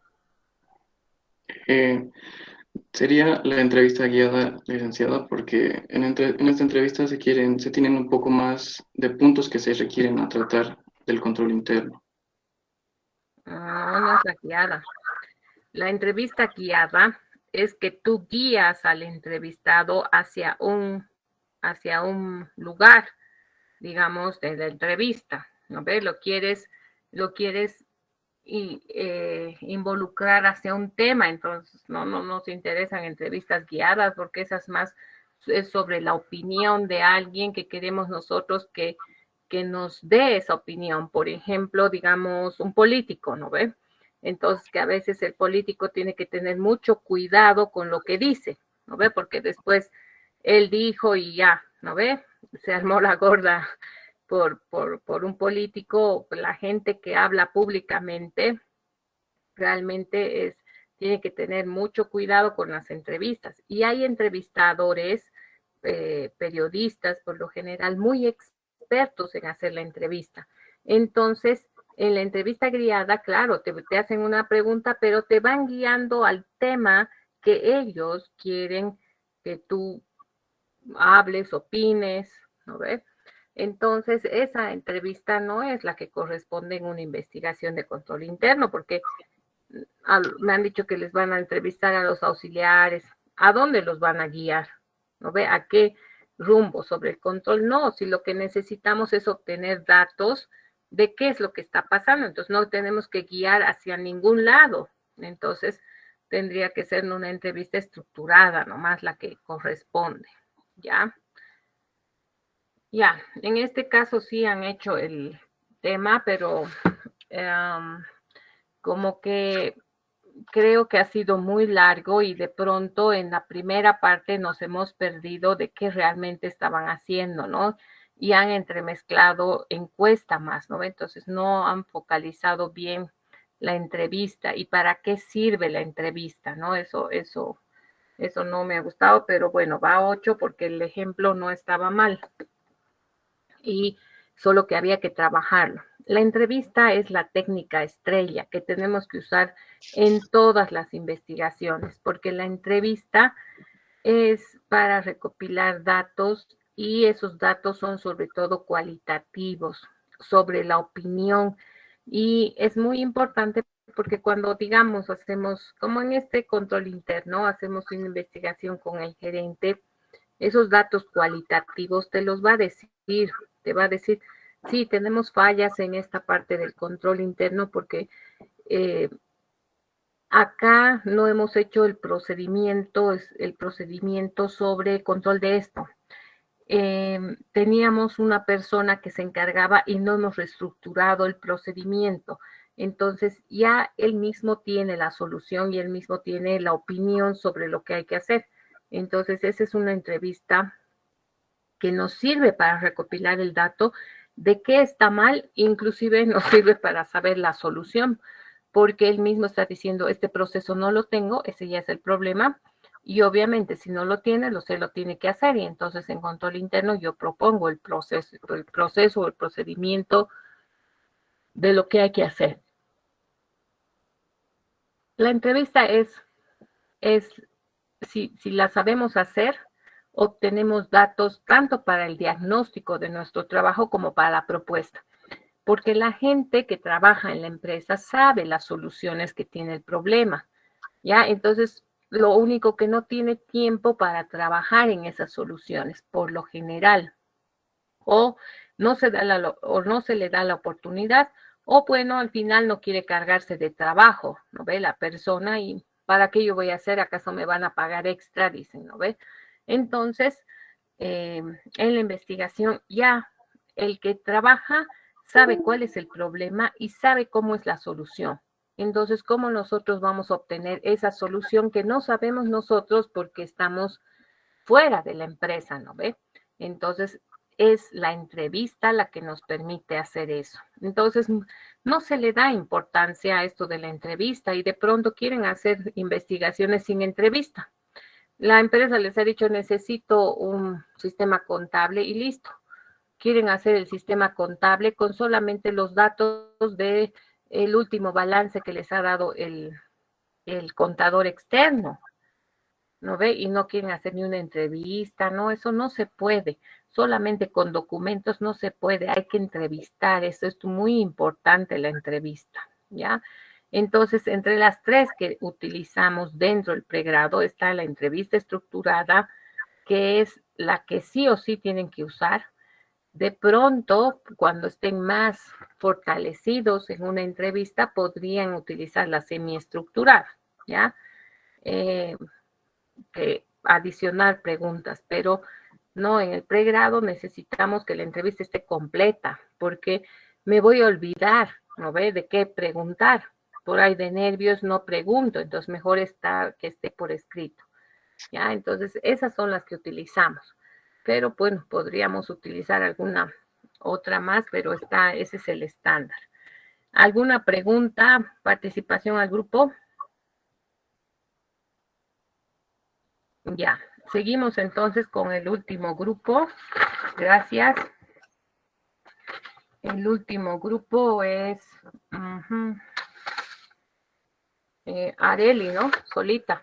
Sería la entrevista guiada, licenciada, porque en esta entrevista se tienen un poco más de puntos que se requieren a tratar del control interno. No es la guiada. La entrevista guiada es que tú guías al entrevistado hacia un lugar, digamos, de la entrevista, ¿no ves? Lo quieres involucrar hacia un tema, entonces no nos interesan entrevistas guiadas porque esas más es sobre la opinión de alguien que queremos nosotros que nos dé esa opinión. Por ejemplo, digamos, un político, ¿no ve? Entonces, que a veces el político tiene que tener mucho cuidado con lo que dice, ¿no ve? Porque después él dijo y ya, ¿no ve? Se armó la gorda por un político. La gente que habla públicamente realmente tiene que tener mucho cuidado con las entrevistas. Y hay entrevistadores, periodistas, por lo general, muy expertos en hacer la entrevista. Entonces, en la entrevista guiada, claro, te hacen una pregunta, pero te van guiando al tema que ellos quieren que tú hables, opines, ¿no ves? Entonces, esa entrevista no es la que corresponde en una investigación de control interno, porque me han dicho que les van a entrevistar a los auxiliares. ¿A dónde los van a guiar? ¿No ve? ¿A qué rumbo? Sobre el control. No, si lo que necesitamos es obtener datos de qué es lo que está pasando, entonces no tenemos que guiar hacia ningún lado. Entonces, tendría que ser una entrevista estructurada, nomás la que corresponde. ¿Ya? Ya, en este caso sí han hecho el tema, pero como que creo que ha sido muy largo y de pronto en la primera parte nos hemos perdido de qué realmente estaban haciendo, ¿no? Y han entremezclado encuesta más, ¿no? Entonces no han focalizado bien la entrevista y para qué sirve la entrevista, ¿no? Eso no me ha gustado, pero bueno, va a 8 porque el ejemplo no estaba mal y solo que había que trabajarlo. La entrevista es la técnica estrella que tenemos que usar en todas las investigaciones, porque la entrevista es para recopilar datos y esos datos son sobre todo cualitativos, sobre la opinión. Y es muy importante porque cuando, digamos, hacemos, como en este control interno, hacemos una investigación con el gerente, esos datos cualitativos te los va a decir, te va a decir, sí, tenemos fallas en esta parte del control interno porque acá no hemos hecho el procedimiento sobre control de esto. Teníamos una persona que se encargaba y no hemos reestructurado el procedimiento. Entonces ya él mismo tiene la solución y él mismo tiene la opinión sobre lo que hay que hacer. Entonces esa es una entrevista que nos sirve para recopilar el dato de qué está mal, inclusive nos sirve para saber la solución, porque él mismo está diciendo, este proceso no lo tengo, ese ya es el problema, y obviamente si no lo tiene, se lo tiene que hacer, y entonces en control interno yo propongo el proceso o el procedimiento de lo que hay que hacer. La entrevista si la sabemos hacer, obtenemos datos tanto para el diagnóstico de nuestro trabajo como para la propuesta, porque la gente que trabaja en la empresa sabe las soluciones que tiene el problema, ¿ya? Entonces, lo único que no tiene tiempo para trabajar en esas soluciones, por lo general, o no se le da la oportunidad, o bueno, al final no quiere cargarse de trabajo, ¿no ve? La persona, y ¿para qué yo voy a hacer? ¿Acaso me van a pagar extra? Dicen, ¿no ve? Entonces, en la investigación ya el que trabaja sabe cuál es el problema y sabe cómo es la solución. Entonces, ¿cómo nosotros vamos a obtener esa solución que no sabemos nosotros porque estamos fuera de la empresa, ¿no ve? Entonces, es la entrevista la que nos permite hacer eso. Entonces, no se le da importancia a esto de la entrevista y de pronto quieren hacer investigaciones sin entrevista. La empresa les ha dicho, necesito un sistema contable y listo. Quieren hacer el sistema contable con solamente los datos del último balance que les ha dado el contador externo, ¿no ve? Y no quieren hacer ni una entrevista, no, eso no se puede. Solamente con documentos no se puede, hay que entrevistar, eso es muy importante la entrevista, ¿ya? Entonces, entre las tres que utilizamos dentro del pregrado está la entrevista estructurada, que es la que sí o sí tienen que usar. De pronto, cuando estén más fortalecidos en una entrevista, podrían utilizar la semiestructurada, ¿ya? Que adicionar preguntas, pero no, en el pregrado necesitamos que la entrevista esté completa, porque me voy a olvidar, ¿no ve?, de qué preguntar. Por ahí de nervios no pregunto, entonces mejor está que esté por escrito, ¿ya? Entonces, esas son las que utilizamos. Pero bueno, podríamos utilizar alguna otra más, pero ese es el estándar. ¿Alguna pregunta? ¿Participación al grupo? Ya, seguimos entonces con el último grupo. Gracias. El último grupo es Areli, ¿no? Solita.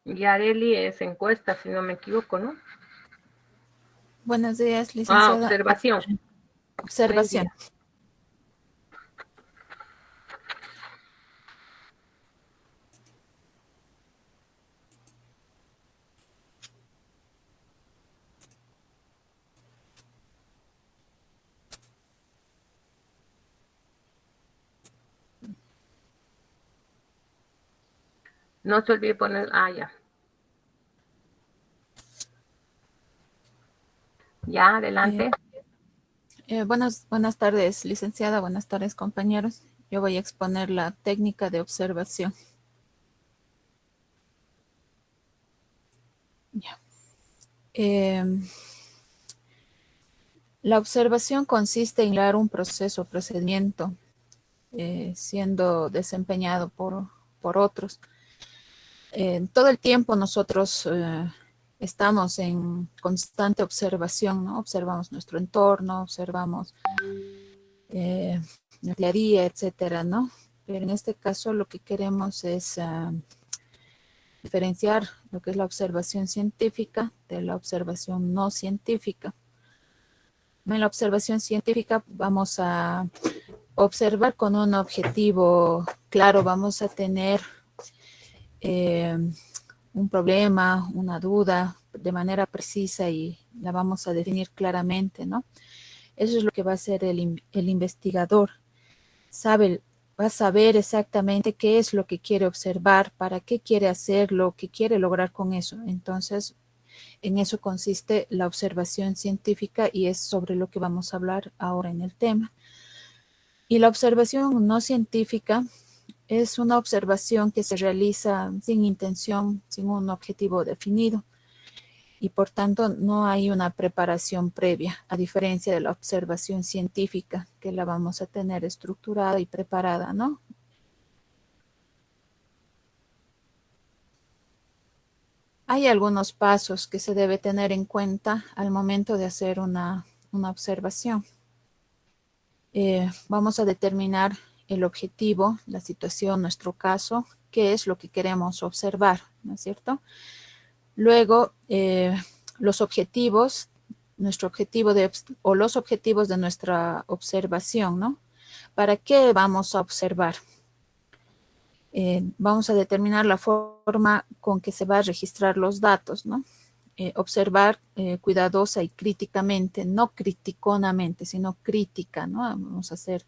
Y Areli es encuesta, si no me equivoco, ¿no? Buenos días, licenciada. Observación. Observación. No se olvide poner, ya. Ya, adelante. Buenas tardes, licenciada. Buenas tardes, compañeros. Yo voy a exponer la técnica de observación. Ya. La observación consiste en dar un proceso o procedimiento siendo desempeñado por otros. Todo el tiempo nosotros estamos en constante observación, ¿no? Observamos nuestro entorno, observamos la teoría, etcétera, ¿no? Pero en este caso lo que queremos es diferenciar lo que es la observación científica de la observación no científica. En la observación científica vamos a observar con un objetivo claro, vamos a tener un problema, una duda de manera precisa y la vamos a definir claramente, ¿no? Eso es lo que va a hacer el investigador. Va a saber exactamente qué es lo que quiere observar, para qué quiere hacerlo, qué quiere lograr con eso. Entonces, en eso consiste la observación científica y es sobre lo que vamos a hablar ahora en el tema. Y la observación no científica es una observación que se realiza sin intención, sin un objetivo definido y por tanto no hay una preparación previa, a diferencia de la observación científica que la vamos a tener estructurada y preparada, ¿no? Hay algunos pasos que se debe tener en cuenta al momento de hacer una observación. Vamos a determinar el objetivo, la situación, nuestro caso, qué es lo que queremos observar, ¿no es cierto? Luego, los objetivos, nuestro objetivo o los objetivos de nuestra observación, ¿no? ¿Para qué vamos a observar? Vamos a determinar la forma con que se va a registrar los datos, ¿no? Observar cuidadosa y críticamente, no criticonamente, sino crítica, ¿no? Vamos a ser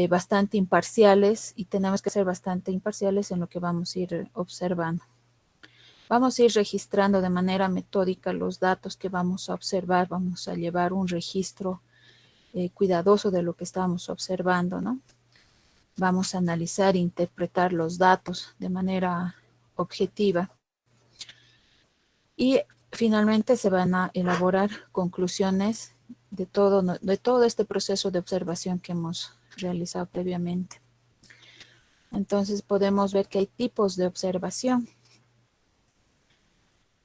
bastante imparciales y tenemos que ser bastante imparciales en lo que vamos a ir observando. Vamos a ir registrando de manera metódica los datos que vamos a observar, vamos a llevar un registro cuidadoso de lo que estamos observando, ¿no? Vamos a analizar e interpretar los datos de manera objetiva. Y finalmente se van a elaborar conclusiones de todo este proceso de observación que hemos realizado previamente. Entonces podemos ver que hay tipos de observación.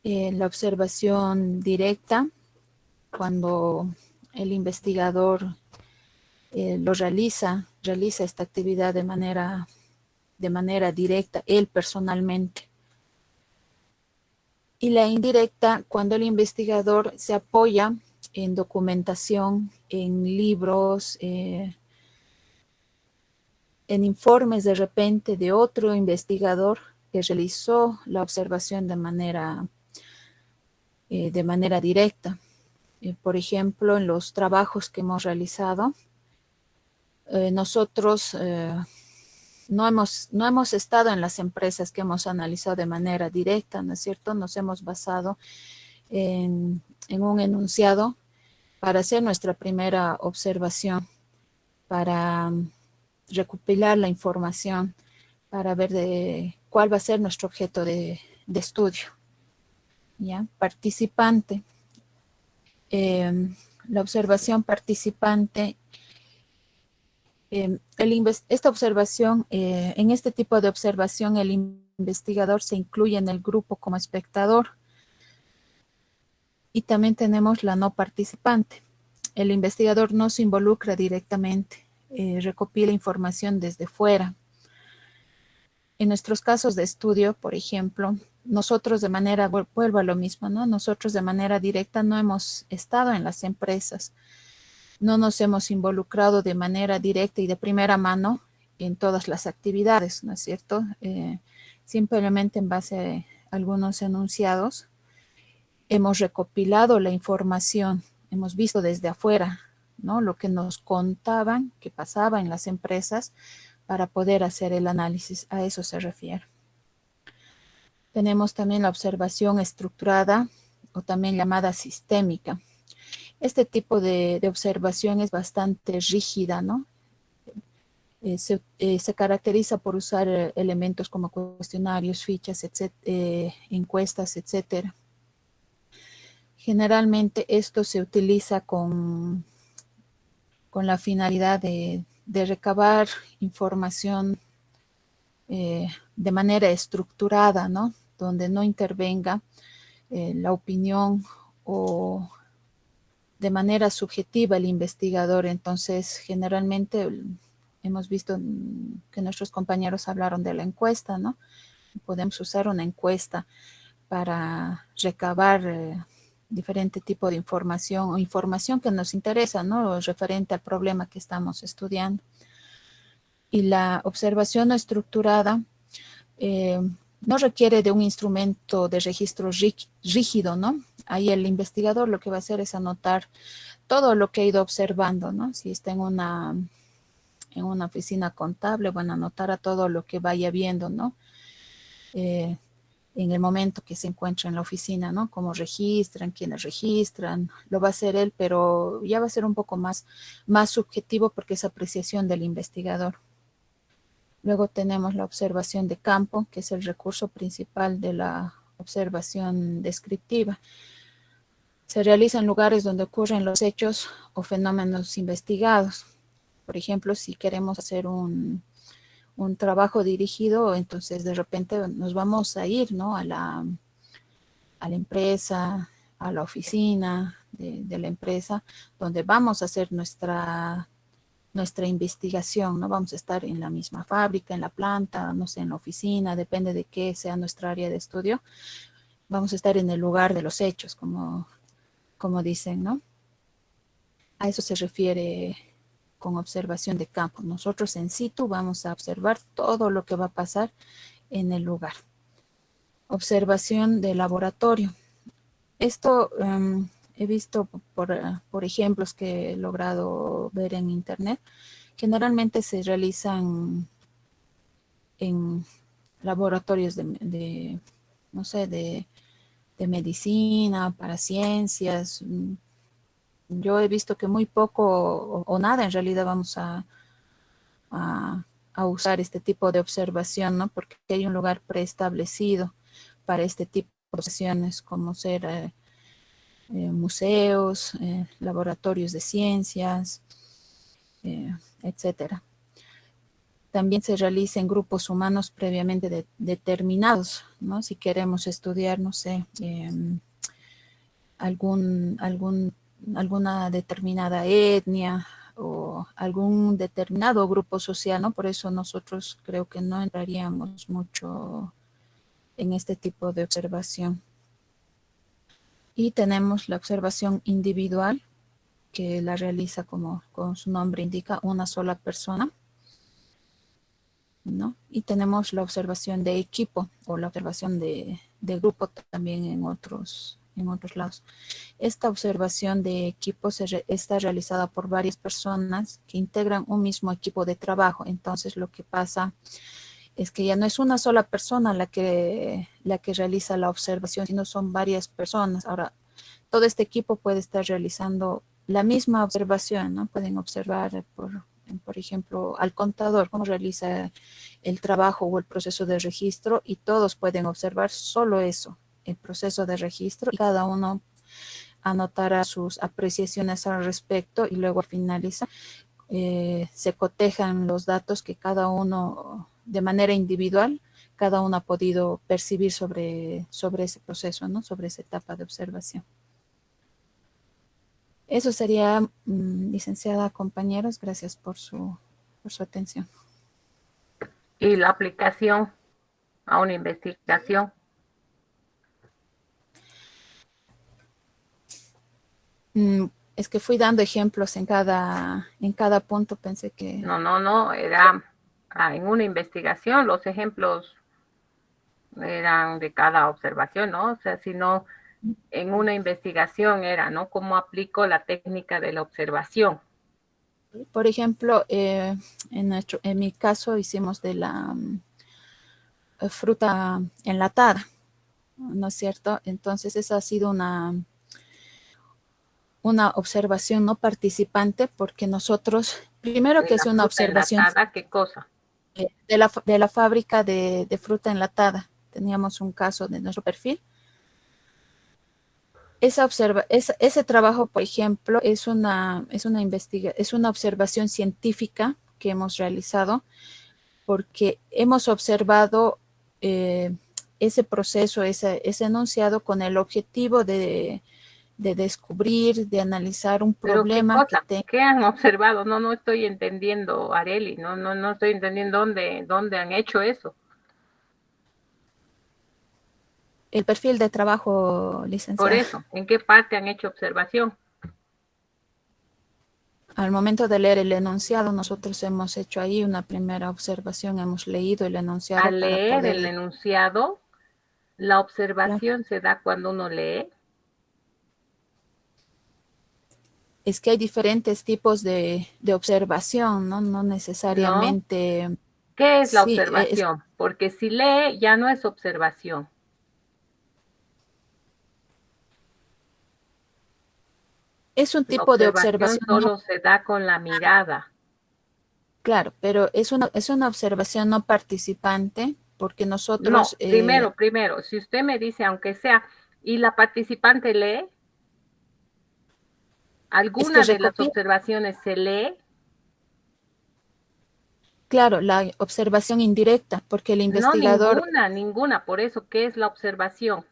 La observación directa, cuando el investigador lo realiza esta actividad de manera directa, él personalmente. Y la indirecta, cuando el investigador se apoya en documentación, en libros, en informes de repente de otro investigador que realizó la observación de manera directa. Por ejemplo, en los trabajos que hemos realizado, nosotros no hemos estado en las empresas que hemos analizado de manera directa, ¿no es cierto? Nos hemos basado en un enunciado para hacer nuestra primera observación, para recopilar la información, para ver cuál va a ser nuestro objeto de estudio. ¿Ya? Participante. La observación participante. Esta observación, en este tipo de observación, el investigador se incluye en el grupo como espectador. Y también tenemos la no participante. El investigador no se involucra directamente, recopila información desde fuera. En nuestros casos de estudio, por ejemplo, nosotros de manera, vuelvo a lo mismo, ¿no? Nosotros de manera directa no hemos estado en las empresas, no nos hemos involucrado de manera directa y de primera mano en todas las actividades, ¿no es cierto? Simplemente en base a algunos enunciados, hemos recopilado la información, hemos visto desde afuera, ¿no? Lo que nos contaban que pasaba en las empresas para poder hacer el análisis, a eso se refiere. Tenemos también la observación estructurada o también llamada sistémica. Este tipo de observación es bastante rígida, ¿no? Se caracteriza por usar elementos como cuestionarios, fichas, encuestas, etcétera. Generalmente esto se utiliza con la finalidad de recabar información de manera estructurada, ¿no? Donde no intervenga la opinión o de manera subjetiva el investigador. Entonces, generalmente hemos visto que nuestros compañeros hablaron de la encuesta, ¿no? Podemos usar una encuesta para recabar diferente tipo de información o información que nos interesa, ¿no? Referente al problema que estamos estudiando. Y la observación no estructurada no requiere de un instrumento de registro rígido, ¿no? Ahí el investigador lo que va a hacer es anotar todo lo que ha ido observando, ¿no? Si está en una oficina contable, bueno, anotar a todo lo que vaya viendo, ¿no? En el momento que se encuentra en la oficina, ¿no? Cómo registran, quiénes registran, lo va a hacer él, pero ya va a ser un poco más subjetivo porque es apreciación del investigador. Luego tenemos la observación de campo, que es el recurso principal de la observación descriptiva. Se realiza en lugares donde ocurren los hechos o fenómenos investigados. Por ejemplo, si queremos hacer un trabajo dirigido, entonces de repente nos vamos a ir, ¿no? a la empresa, a la oficina de la empresa, donde vamos a hacer nuestra investigación, ¿no? Vamos a estar en la misma fábrica, en la planta, no sé, en la oficina, depende de qué sea nuestra área de estudio. Vamos a estar en el lugar de los hechos, como dicen, ¿no? A eso se refiere con observación de campo. Nosotros en situ vamos a observar todo lo que va a pasar en el lugar. Observación de laboratorio. Esto he visto por ejemplos que he logrado ver en internet. Generalmente se realizan en laboratorios de no sé, de medicina, para ciencias. Yo he visto que muy poco o nada en realidad vamos a usar este tipo de observación, ¿no? Porque hay un lugar preestablecido para este tipo de observaciones, como ser museos, laboratorios de ciencias, etcétera. También se realiza en grupos humanos previamente determinados, ¿no? Si queremos estudiar, no sé, alguna determinada etnia o algún determinado grupo social, ¿no? Por eso nosotros creo que no entraríamos mucho en este tipo de observación. Y tenemos la observación individual, que la realiza, como su nombre indica, una sola persona, ¿no? Y tenemos la observación de equipo o la observación de grupo también en otros lados. Esta observación de equipo está realizada por varias personas que integran un mismo equipo de trabajo. Entonces lo que pasa es que ya no es una sola persona la que realiza la observación, sino son varias personas. Ahora, todo este equipo puede estar realizando la misma observación, ¿no? Pueden observar, por ejemplo, al contador, cómo realiza el trabajo o el proceso de registro, y todos pueden observar solo eso, el proceso de registro, y cada uno anotará sus apreciaciones al respecto, y luego al finalizar se cotejan los datos que cada uno, de manera individual, cada uno ha podido percibir sobre ese proceso, ¿no? Sobre esa etapa de observación. Eso sería, licenciada, compañeros. Gracias por su atención. Y la aplicación a una investigación. Es que fui dando ejemplos en cada punto, pensé que... No, era en una investigación, los ejemplos eran de cada observación, ¿no? O sea, si no, en una investigación era, ¿no? ¿Cómo aplico la técnica de la observación? Por ejemplo, en mi caso hicimos de la fruta enlatada, ¿no es cierto? Entonces esa ha sido una observación no participante, porque nosotros, primero que es una observación enlatada, ¿qué cosa? De la fábrica de fruta enlatada. Teníamos un caso de nuestro perfil. Ese trabajo, por ejemplo, es una observación científica que hemos realizado, porque hemos observado ese proceso, ese enunciado, con el objetivo de descubrir, de analizar un problema. ¿Qué han observado? No estoy entendiendo, Arely, no estoy entendiendo dónde han hecho eso. El perfil de trabajo, licenciada. Por eso, ¿en qué parte han hecho observación? Al momento de leer el enunciado, nosotros hemos hecho ahí una primera observación, hemos leído el enunciado. Al leer el enunciado, la observación se da cuando uno lee. Es que hay diferentes tipos de observación, ¿no? No necesariamente. ¿No? ¿Qué es la observación? Porque si lee, ya no es observación. Es un tipo de observación. Solo se da con la mirada. Claro, pero es una observación no participante, porque nosotros... No, primero, si usted me dice, aunque sea, ¿y la participante lee? ¿Alguna de las observaciones se lee? Claro, la observación indirecta, porque el investigador... No, ninguna. Por eso, ¿qué es la observación?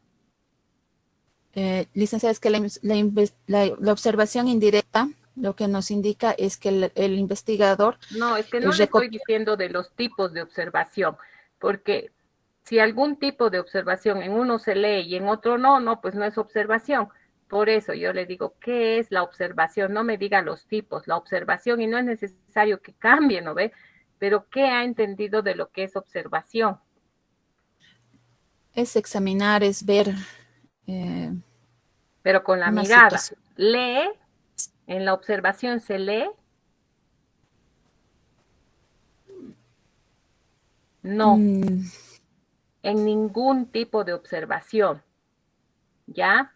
Licenciada, es que la observación indirecta lo que nos indica es que el investigador... No, es que no le estoy diciendo de los tipos de observación, porque si algún tipo de observación en uno se lee y en otro no, pues no es observación. Por eso yo le digo, ¿qué es la observación? No me diga los tipos, la observación, y no es necesario que cambie, ¿no ve? Pero ¿qué ha entendido de lo que es observación? Es examinar, es ver. Pero con la mirada. ¿Lee? ¿En la observación se lee? No. En ningún tipo de observación. ¿Ya?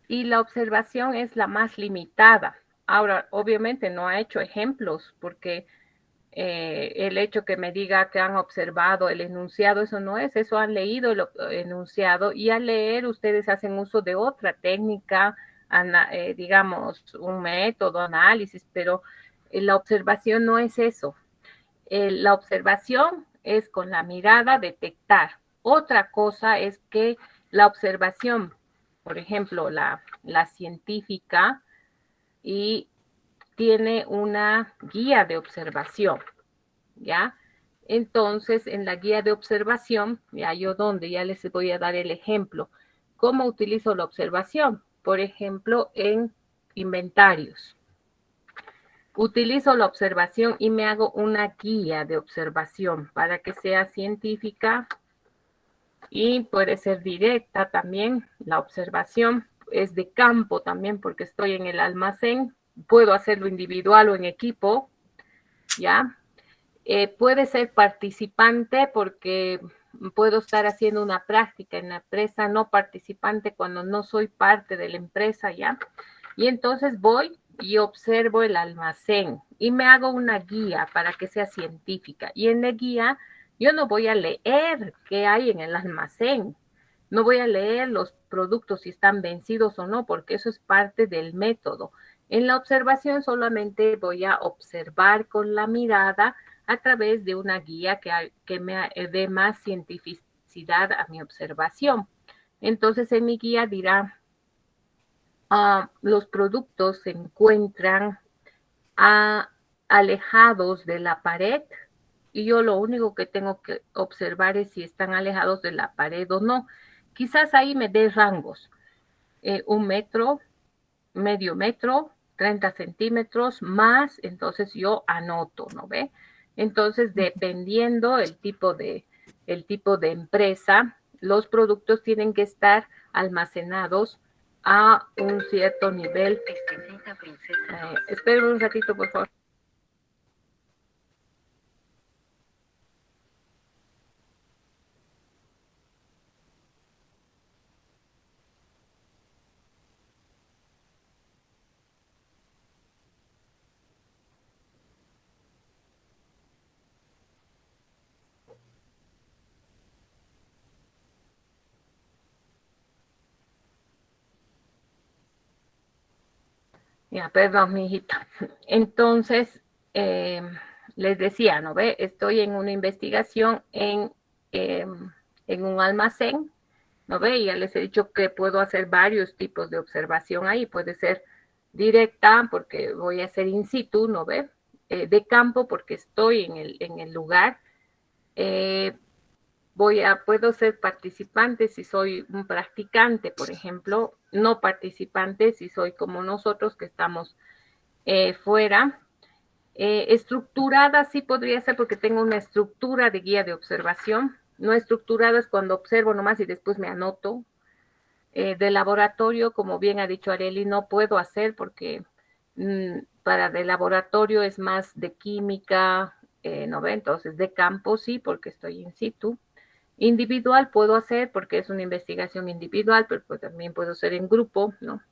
Y la observación es la más limitada. Ahora, obviamente no ha hecho ejemplos, porque el hecho que me diga que han observado el enunciado, eso no es, eso han leído el enunciado, y al leer ustedes hacen uso de otra técnica, digamos, un método, análisis, pero la observación no es eso. La observación es con la mirada detectar. Otra cosa es que la observación, por ejemplo, la científica, y tiene una guía de observación, ¿ya? Entonces, en la guía de observación, ya les voy a dar el ejemplo. ¿cómo utilizo la observación? Por ejemplo, en inventarios. Utilizo la observación y me hago una guía de observación para que sea científica y puede ser directa también. La observación es de campo también porque estoy en el almacén. Puedo hacerlo individual o en equipo, ¿ya? Puede ser participante porque puedo estar haciendo una práctica en la empresa, no participante cuando no soy parte de la empresa, ¿ya? Y entonces voy y observo el almacén y me hago una guía para que sea científica. Y en la guía yo no voy a leer qué hay en el almacén, no voy a leer los productos si están vencidos o no, porque eso es parte del método. En la observación solamente voy a observar con la mirada a través de una guía que me dé más cientificidad a mi observación. Entonces en mi guía dirá, los productos se encuentran alejados de la pared y yo lo único que tengo que observar es si están alejados de la pared o no. Quizás ahí me dé rangos, 1 metro, medio metro, 30 centímetros más, entonces yo anoto, ¿no ve? Entonces, dependiendo el tipo de empresa, los productos tienen que estar almacenados a un cierto nivel. Esperen un ratito, por favor. Ya, perdón, mi hijita. Entonces, les decía, ¿no ve? Estoy en una investigación en un almacén, ¿no ve? Y ya les he dicho que puedo hacer varios tipos de observación ahí. Puede ser directa, porque voy a hacer in situ, ¿no ve? De campo, porque estoy en el lugar. Puedo ser participante si soy un practicante, por ejemplo, no participante si soy como nosotros que estamos fuera. Estructurada sí podría ser porque tengo una estructura de guía de observación. No estructurada es cuando observo nomás y después me anoto. De laboratorio, como bien ha dicho Areli, no puedo hacer porque para de laboratorio es más de química, ¿no ve? Entonces de campo sí, porque estoy in situ. Individual puedo hacer porque es una investigación individual, pero pues también puedo hacer en grupo, ¿no?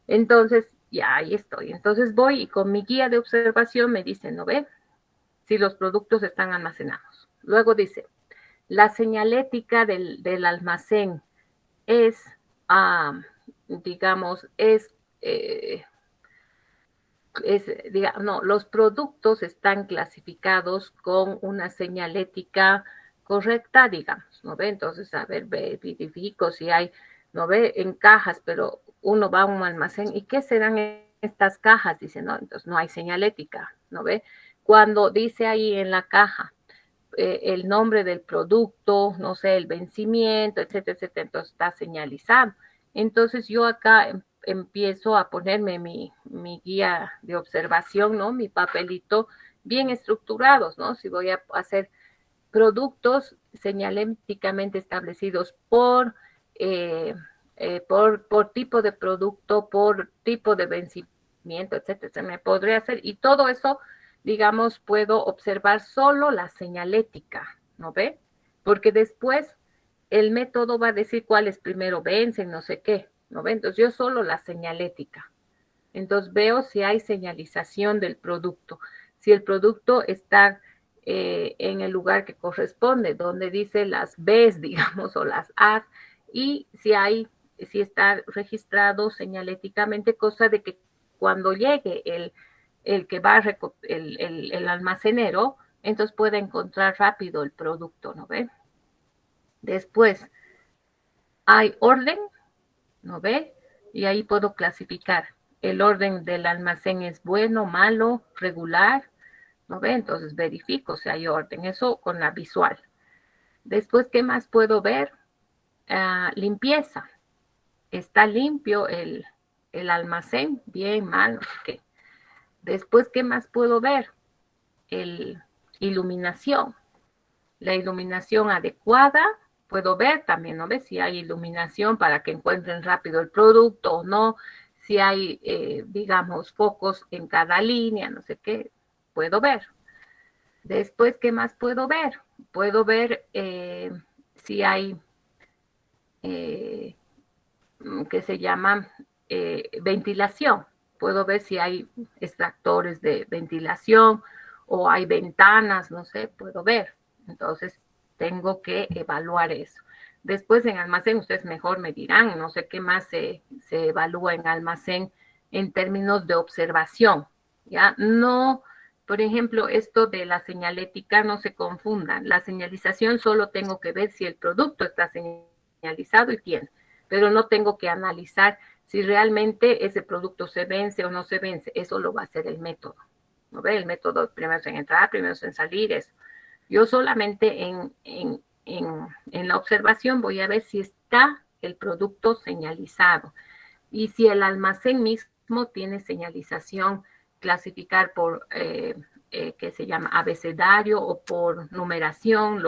Entonces, ya ahí estoy. Entonces voy y con mi guía de observación me dice, ¿no ve? Si los productos están almacenados. Luego dice, la señalética del almacén es, digamos, los productos están clasificados con una señalética correcta, digamos, ¿no ve? Entonces, a ver, verifico si hay, ¿no ve? En cajas, pero uno va a un almacén, ¿y qué serán estas cajas? Dice, no, entonces no hay señalética, ¿no ve? Cuando dice ahí en la caja el nombre del producto, no sé, el vencimiento, etcétera, etcétera, entonces está señalizado. Entonces yo acá empiezo a ponerme mi guía de observación, ¿no? Mi papelito bien estructurados, ¿no? Si voy a hacer productos señaléticamente establecidos por tipo de producto, por tipo de vencimiento, etcétera, se me podría hacer, y todo eso, digamos, puedo observar solo la señalética, ¿no ve? Porque después el método va a decir cuáles primero vencen, no sé qué, ¿no ve? Entonces yo solo la señalética. Entonces veo si hay señalización del producto, si el producto está en el lugar que corresponde, donde dice las Bs, digamos, o las As, y si está registrado señaléticamente, cosa de que cuando llegue el que va a el almacenero, entonces pueda encontrar rápido el producto, ¿no ve? Después hay orden, ¿no ve? Y ahí puedo clasificar. El orden del almacén es bueno, malo, regular, ¿no ve? Entonces verifico si hay orden, eso con la visual. Después, ¿qué más puedo ver? Limpieza, está limpio el almacén, bien, mal, no sé qué. Después, ¿qué más puedo ver? Iluminación. La iluminación adecuada, puedo ver también, ¿no ves? Si hay iluminación para que encuentren rápido el producto o no, si hay, digamos, focos en cada línea, no sé qué, puedo ver. Después, ¿qué más puedo ver? Puedo ver si hay, que se llama ventilación. Puedo ver si hay extractores de ventilación o hay ventanas, no sé, puedo ver. Entonces, tengo que evaluar eso. Después en almacén, ustedes mejor me dirán, no sé qué más se evalúa en almacén en términos de observación, ¿ya? No, por ejemplo, esto de la señalética, no se confundan. La señalización solo tengo que ver si el producto está señalizado y tiene, pero no tengo que analizar si realmente ese producto se vence o no se vence. Eso lo va a hacer el método. ¿No ve? El método primero es en entrar, primero es en salir, eso. Yo solamente en la observación voy a ver si está el producto señalizado y si el almacén mismo tiene señalización, clasificar por, que se llama abecedario o por numeración,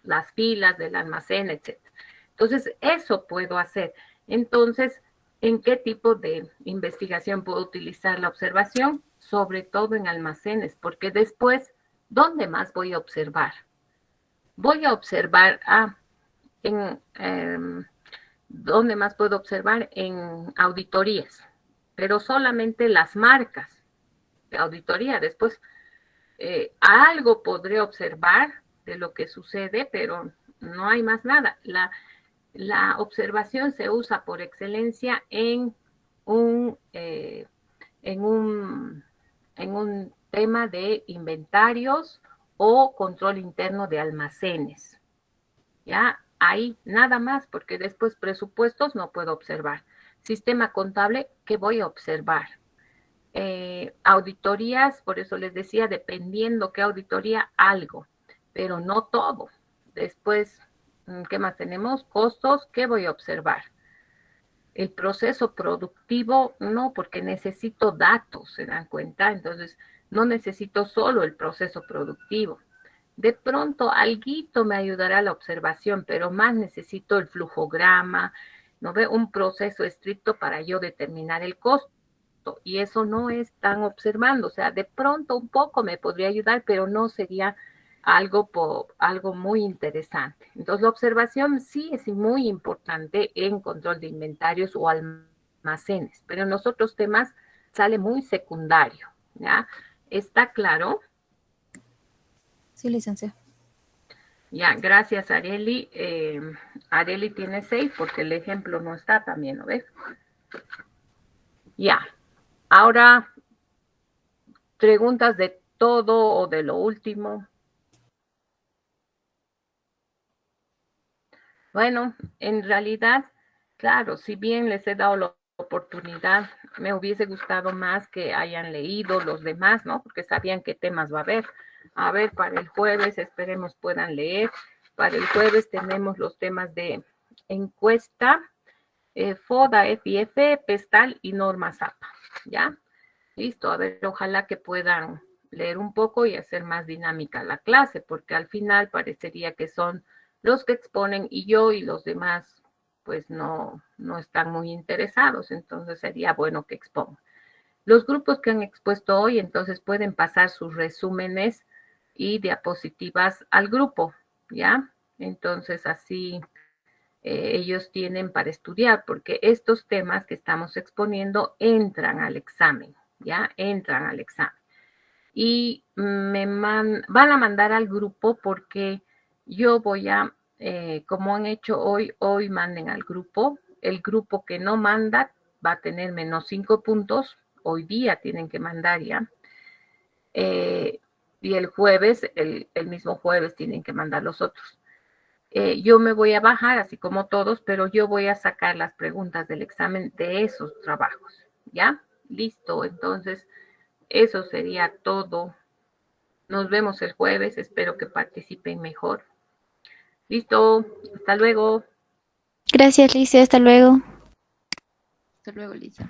las filas del almacén, etc. Entonces, eso puedo hacer. Entonces, ¿en qué tipo de investigación puedo utilizar la observación? Sobre todo en almacenes, porque después, ¿dónde más voy a observar? Voy a observar, ¿dónde más puedo observar? En auditorías, pero solamente las marcas de auditoría. Después, algo podré observar de lo que sucede, pero no hay más nada. La observación se usa por excelencia en un tema de inventarios o control interno de almacenes. ¿Ya? Ahí nada más, porque después presupuestos no puedo observar. Sistema contable, ¿qué voy a observar? Auditorías, por eso les decía, dependiendo qué auditoría, algo, pero no todo. Después, ¿qué más tenemos? Costos, ¿qué voy a observar? El proceso productivo, no, porque necesito datos, ¿se dan cuenta? Entonces, no necesito solo el proceso productivo. De pronto, alguito me ayudará a la observación, pero más necesito el flujograma, ¿no ve? Un proceso estricto para yo determinar el costo. Y eso no es tan observando, o sea, de pronto un poco me podría ayudar, pero no sería algo muy interesante. Entonces, la observación sí es muy importante en control de inventarios o almacenes, pero en los otros temas sale muy secundario, ¿ya? ¿Está claro? Sí, licenciada. Ya, gracias, Areli. Areli tiene 6 porque el ejemplo no está también, ¿no ves? Ya. Ahora, preguntas de todo o de lo último. Bueno, en realidad, claro, si bien les he dado la oportunidad, me hubiese gustado más que hayan leído los demás, ¿no? Porque sabían qué temas va a haber. A ver, para el jueves, esperemos puedan leer. Para el jueves tenemos los temas de encuesta, FODA, FIF, PESTAL y norma ZAPA, ¿ya? Listo, a ver, ojalá que puedan leer un poco y hacer más dinámica la clase, porque al final parecería que son los que exponen y yo y los demás pues no están muy interesados, entonces sería bueno que expongan. Los grupos que han expuesto hoy entonces pueden pasar sus resúmenes y diapositivas al grupo, ¿ya? Entonces así ellos tienen para estudiar, porque estos temas que estamos exponiendo entran al examen, ¿ya? Entran al examen. Y van a mandar al grupo porque yo voy a, como han hecho hoy manden al grupo. El grupo que no manda va a tener menos 5 puntos. Hoy día tienen que mandar ya. Y el jueves, el mismo jueves tienen que mandar los otros. Yo me voy a bajar, así como todos, pero yo voy a sacar las preguntas del examen de esos trabajos, ¿ya? Listo, entonces, eso sería todo. Nos vemos el jueves, espero que participen mejor. Listo, hasta luego. Gracias, Licia, hasta luego. Hasta luego, Lisa.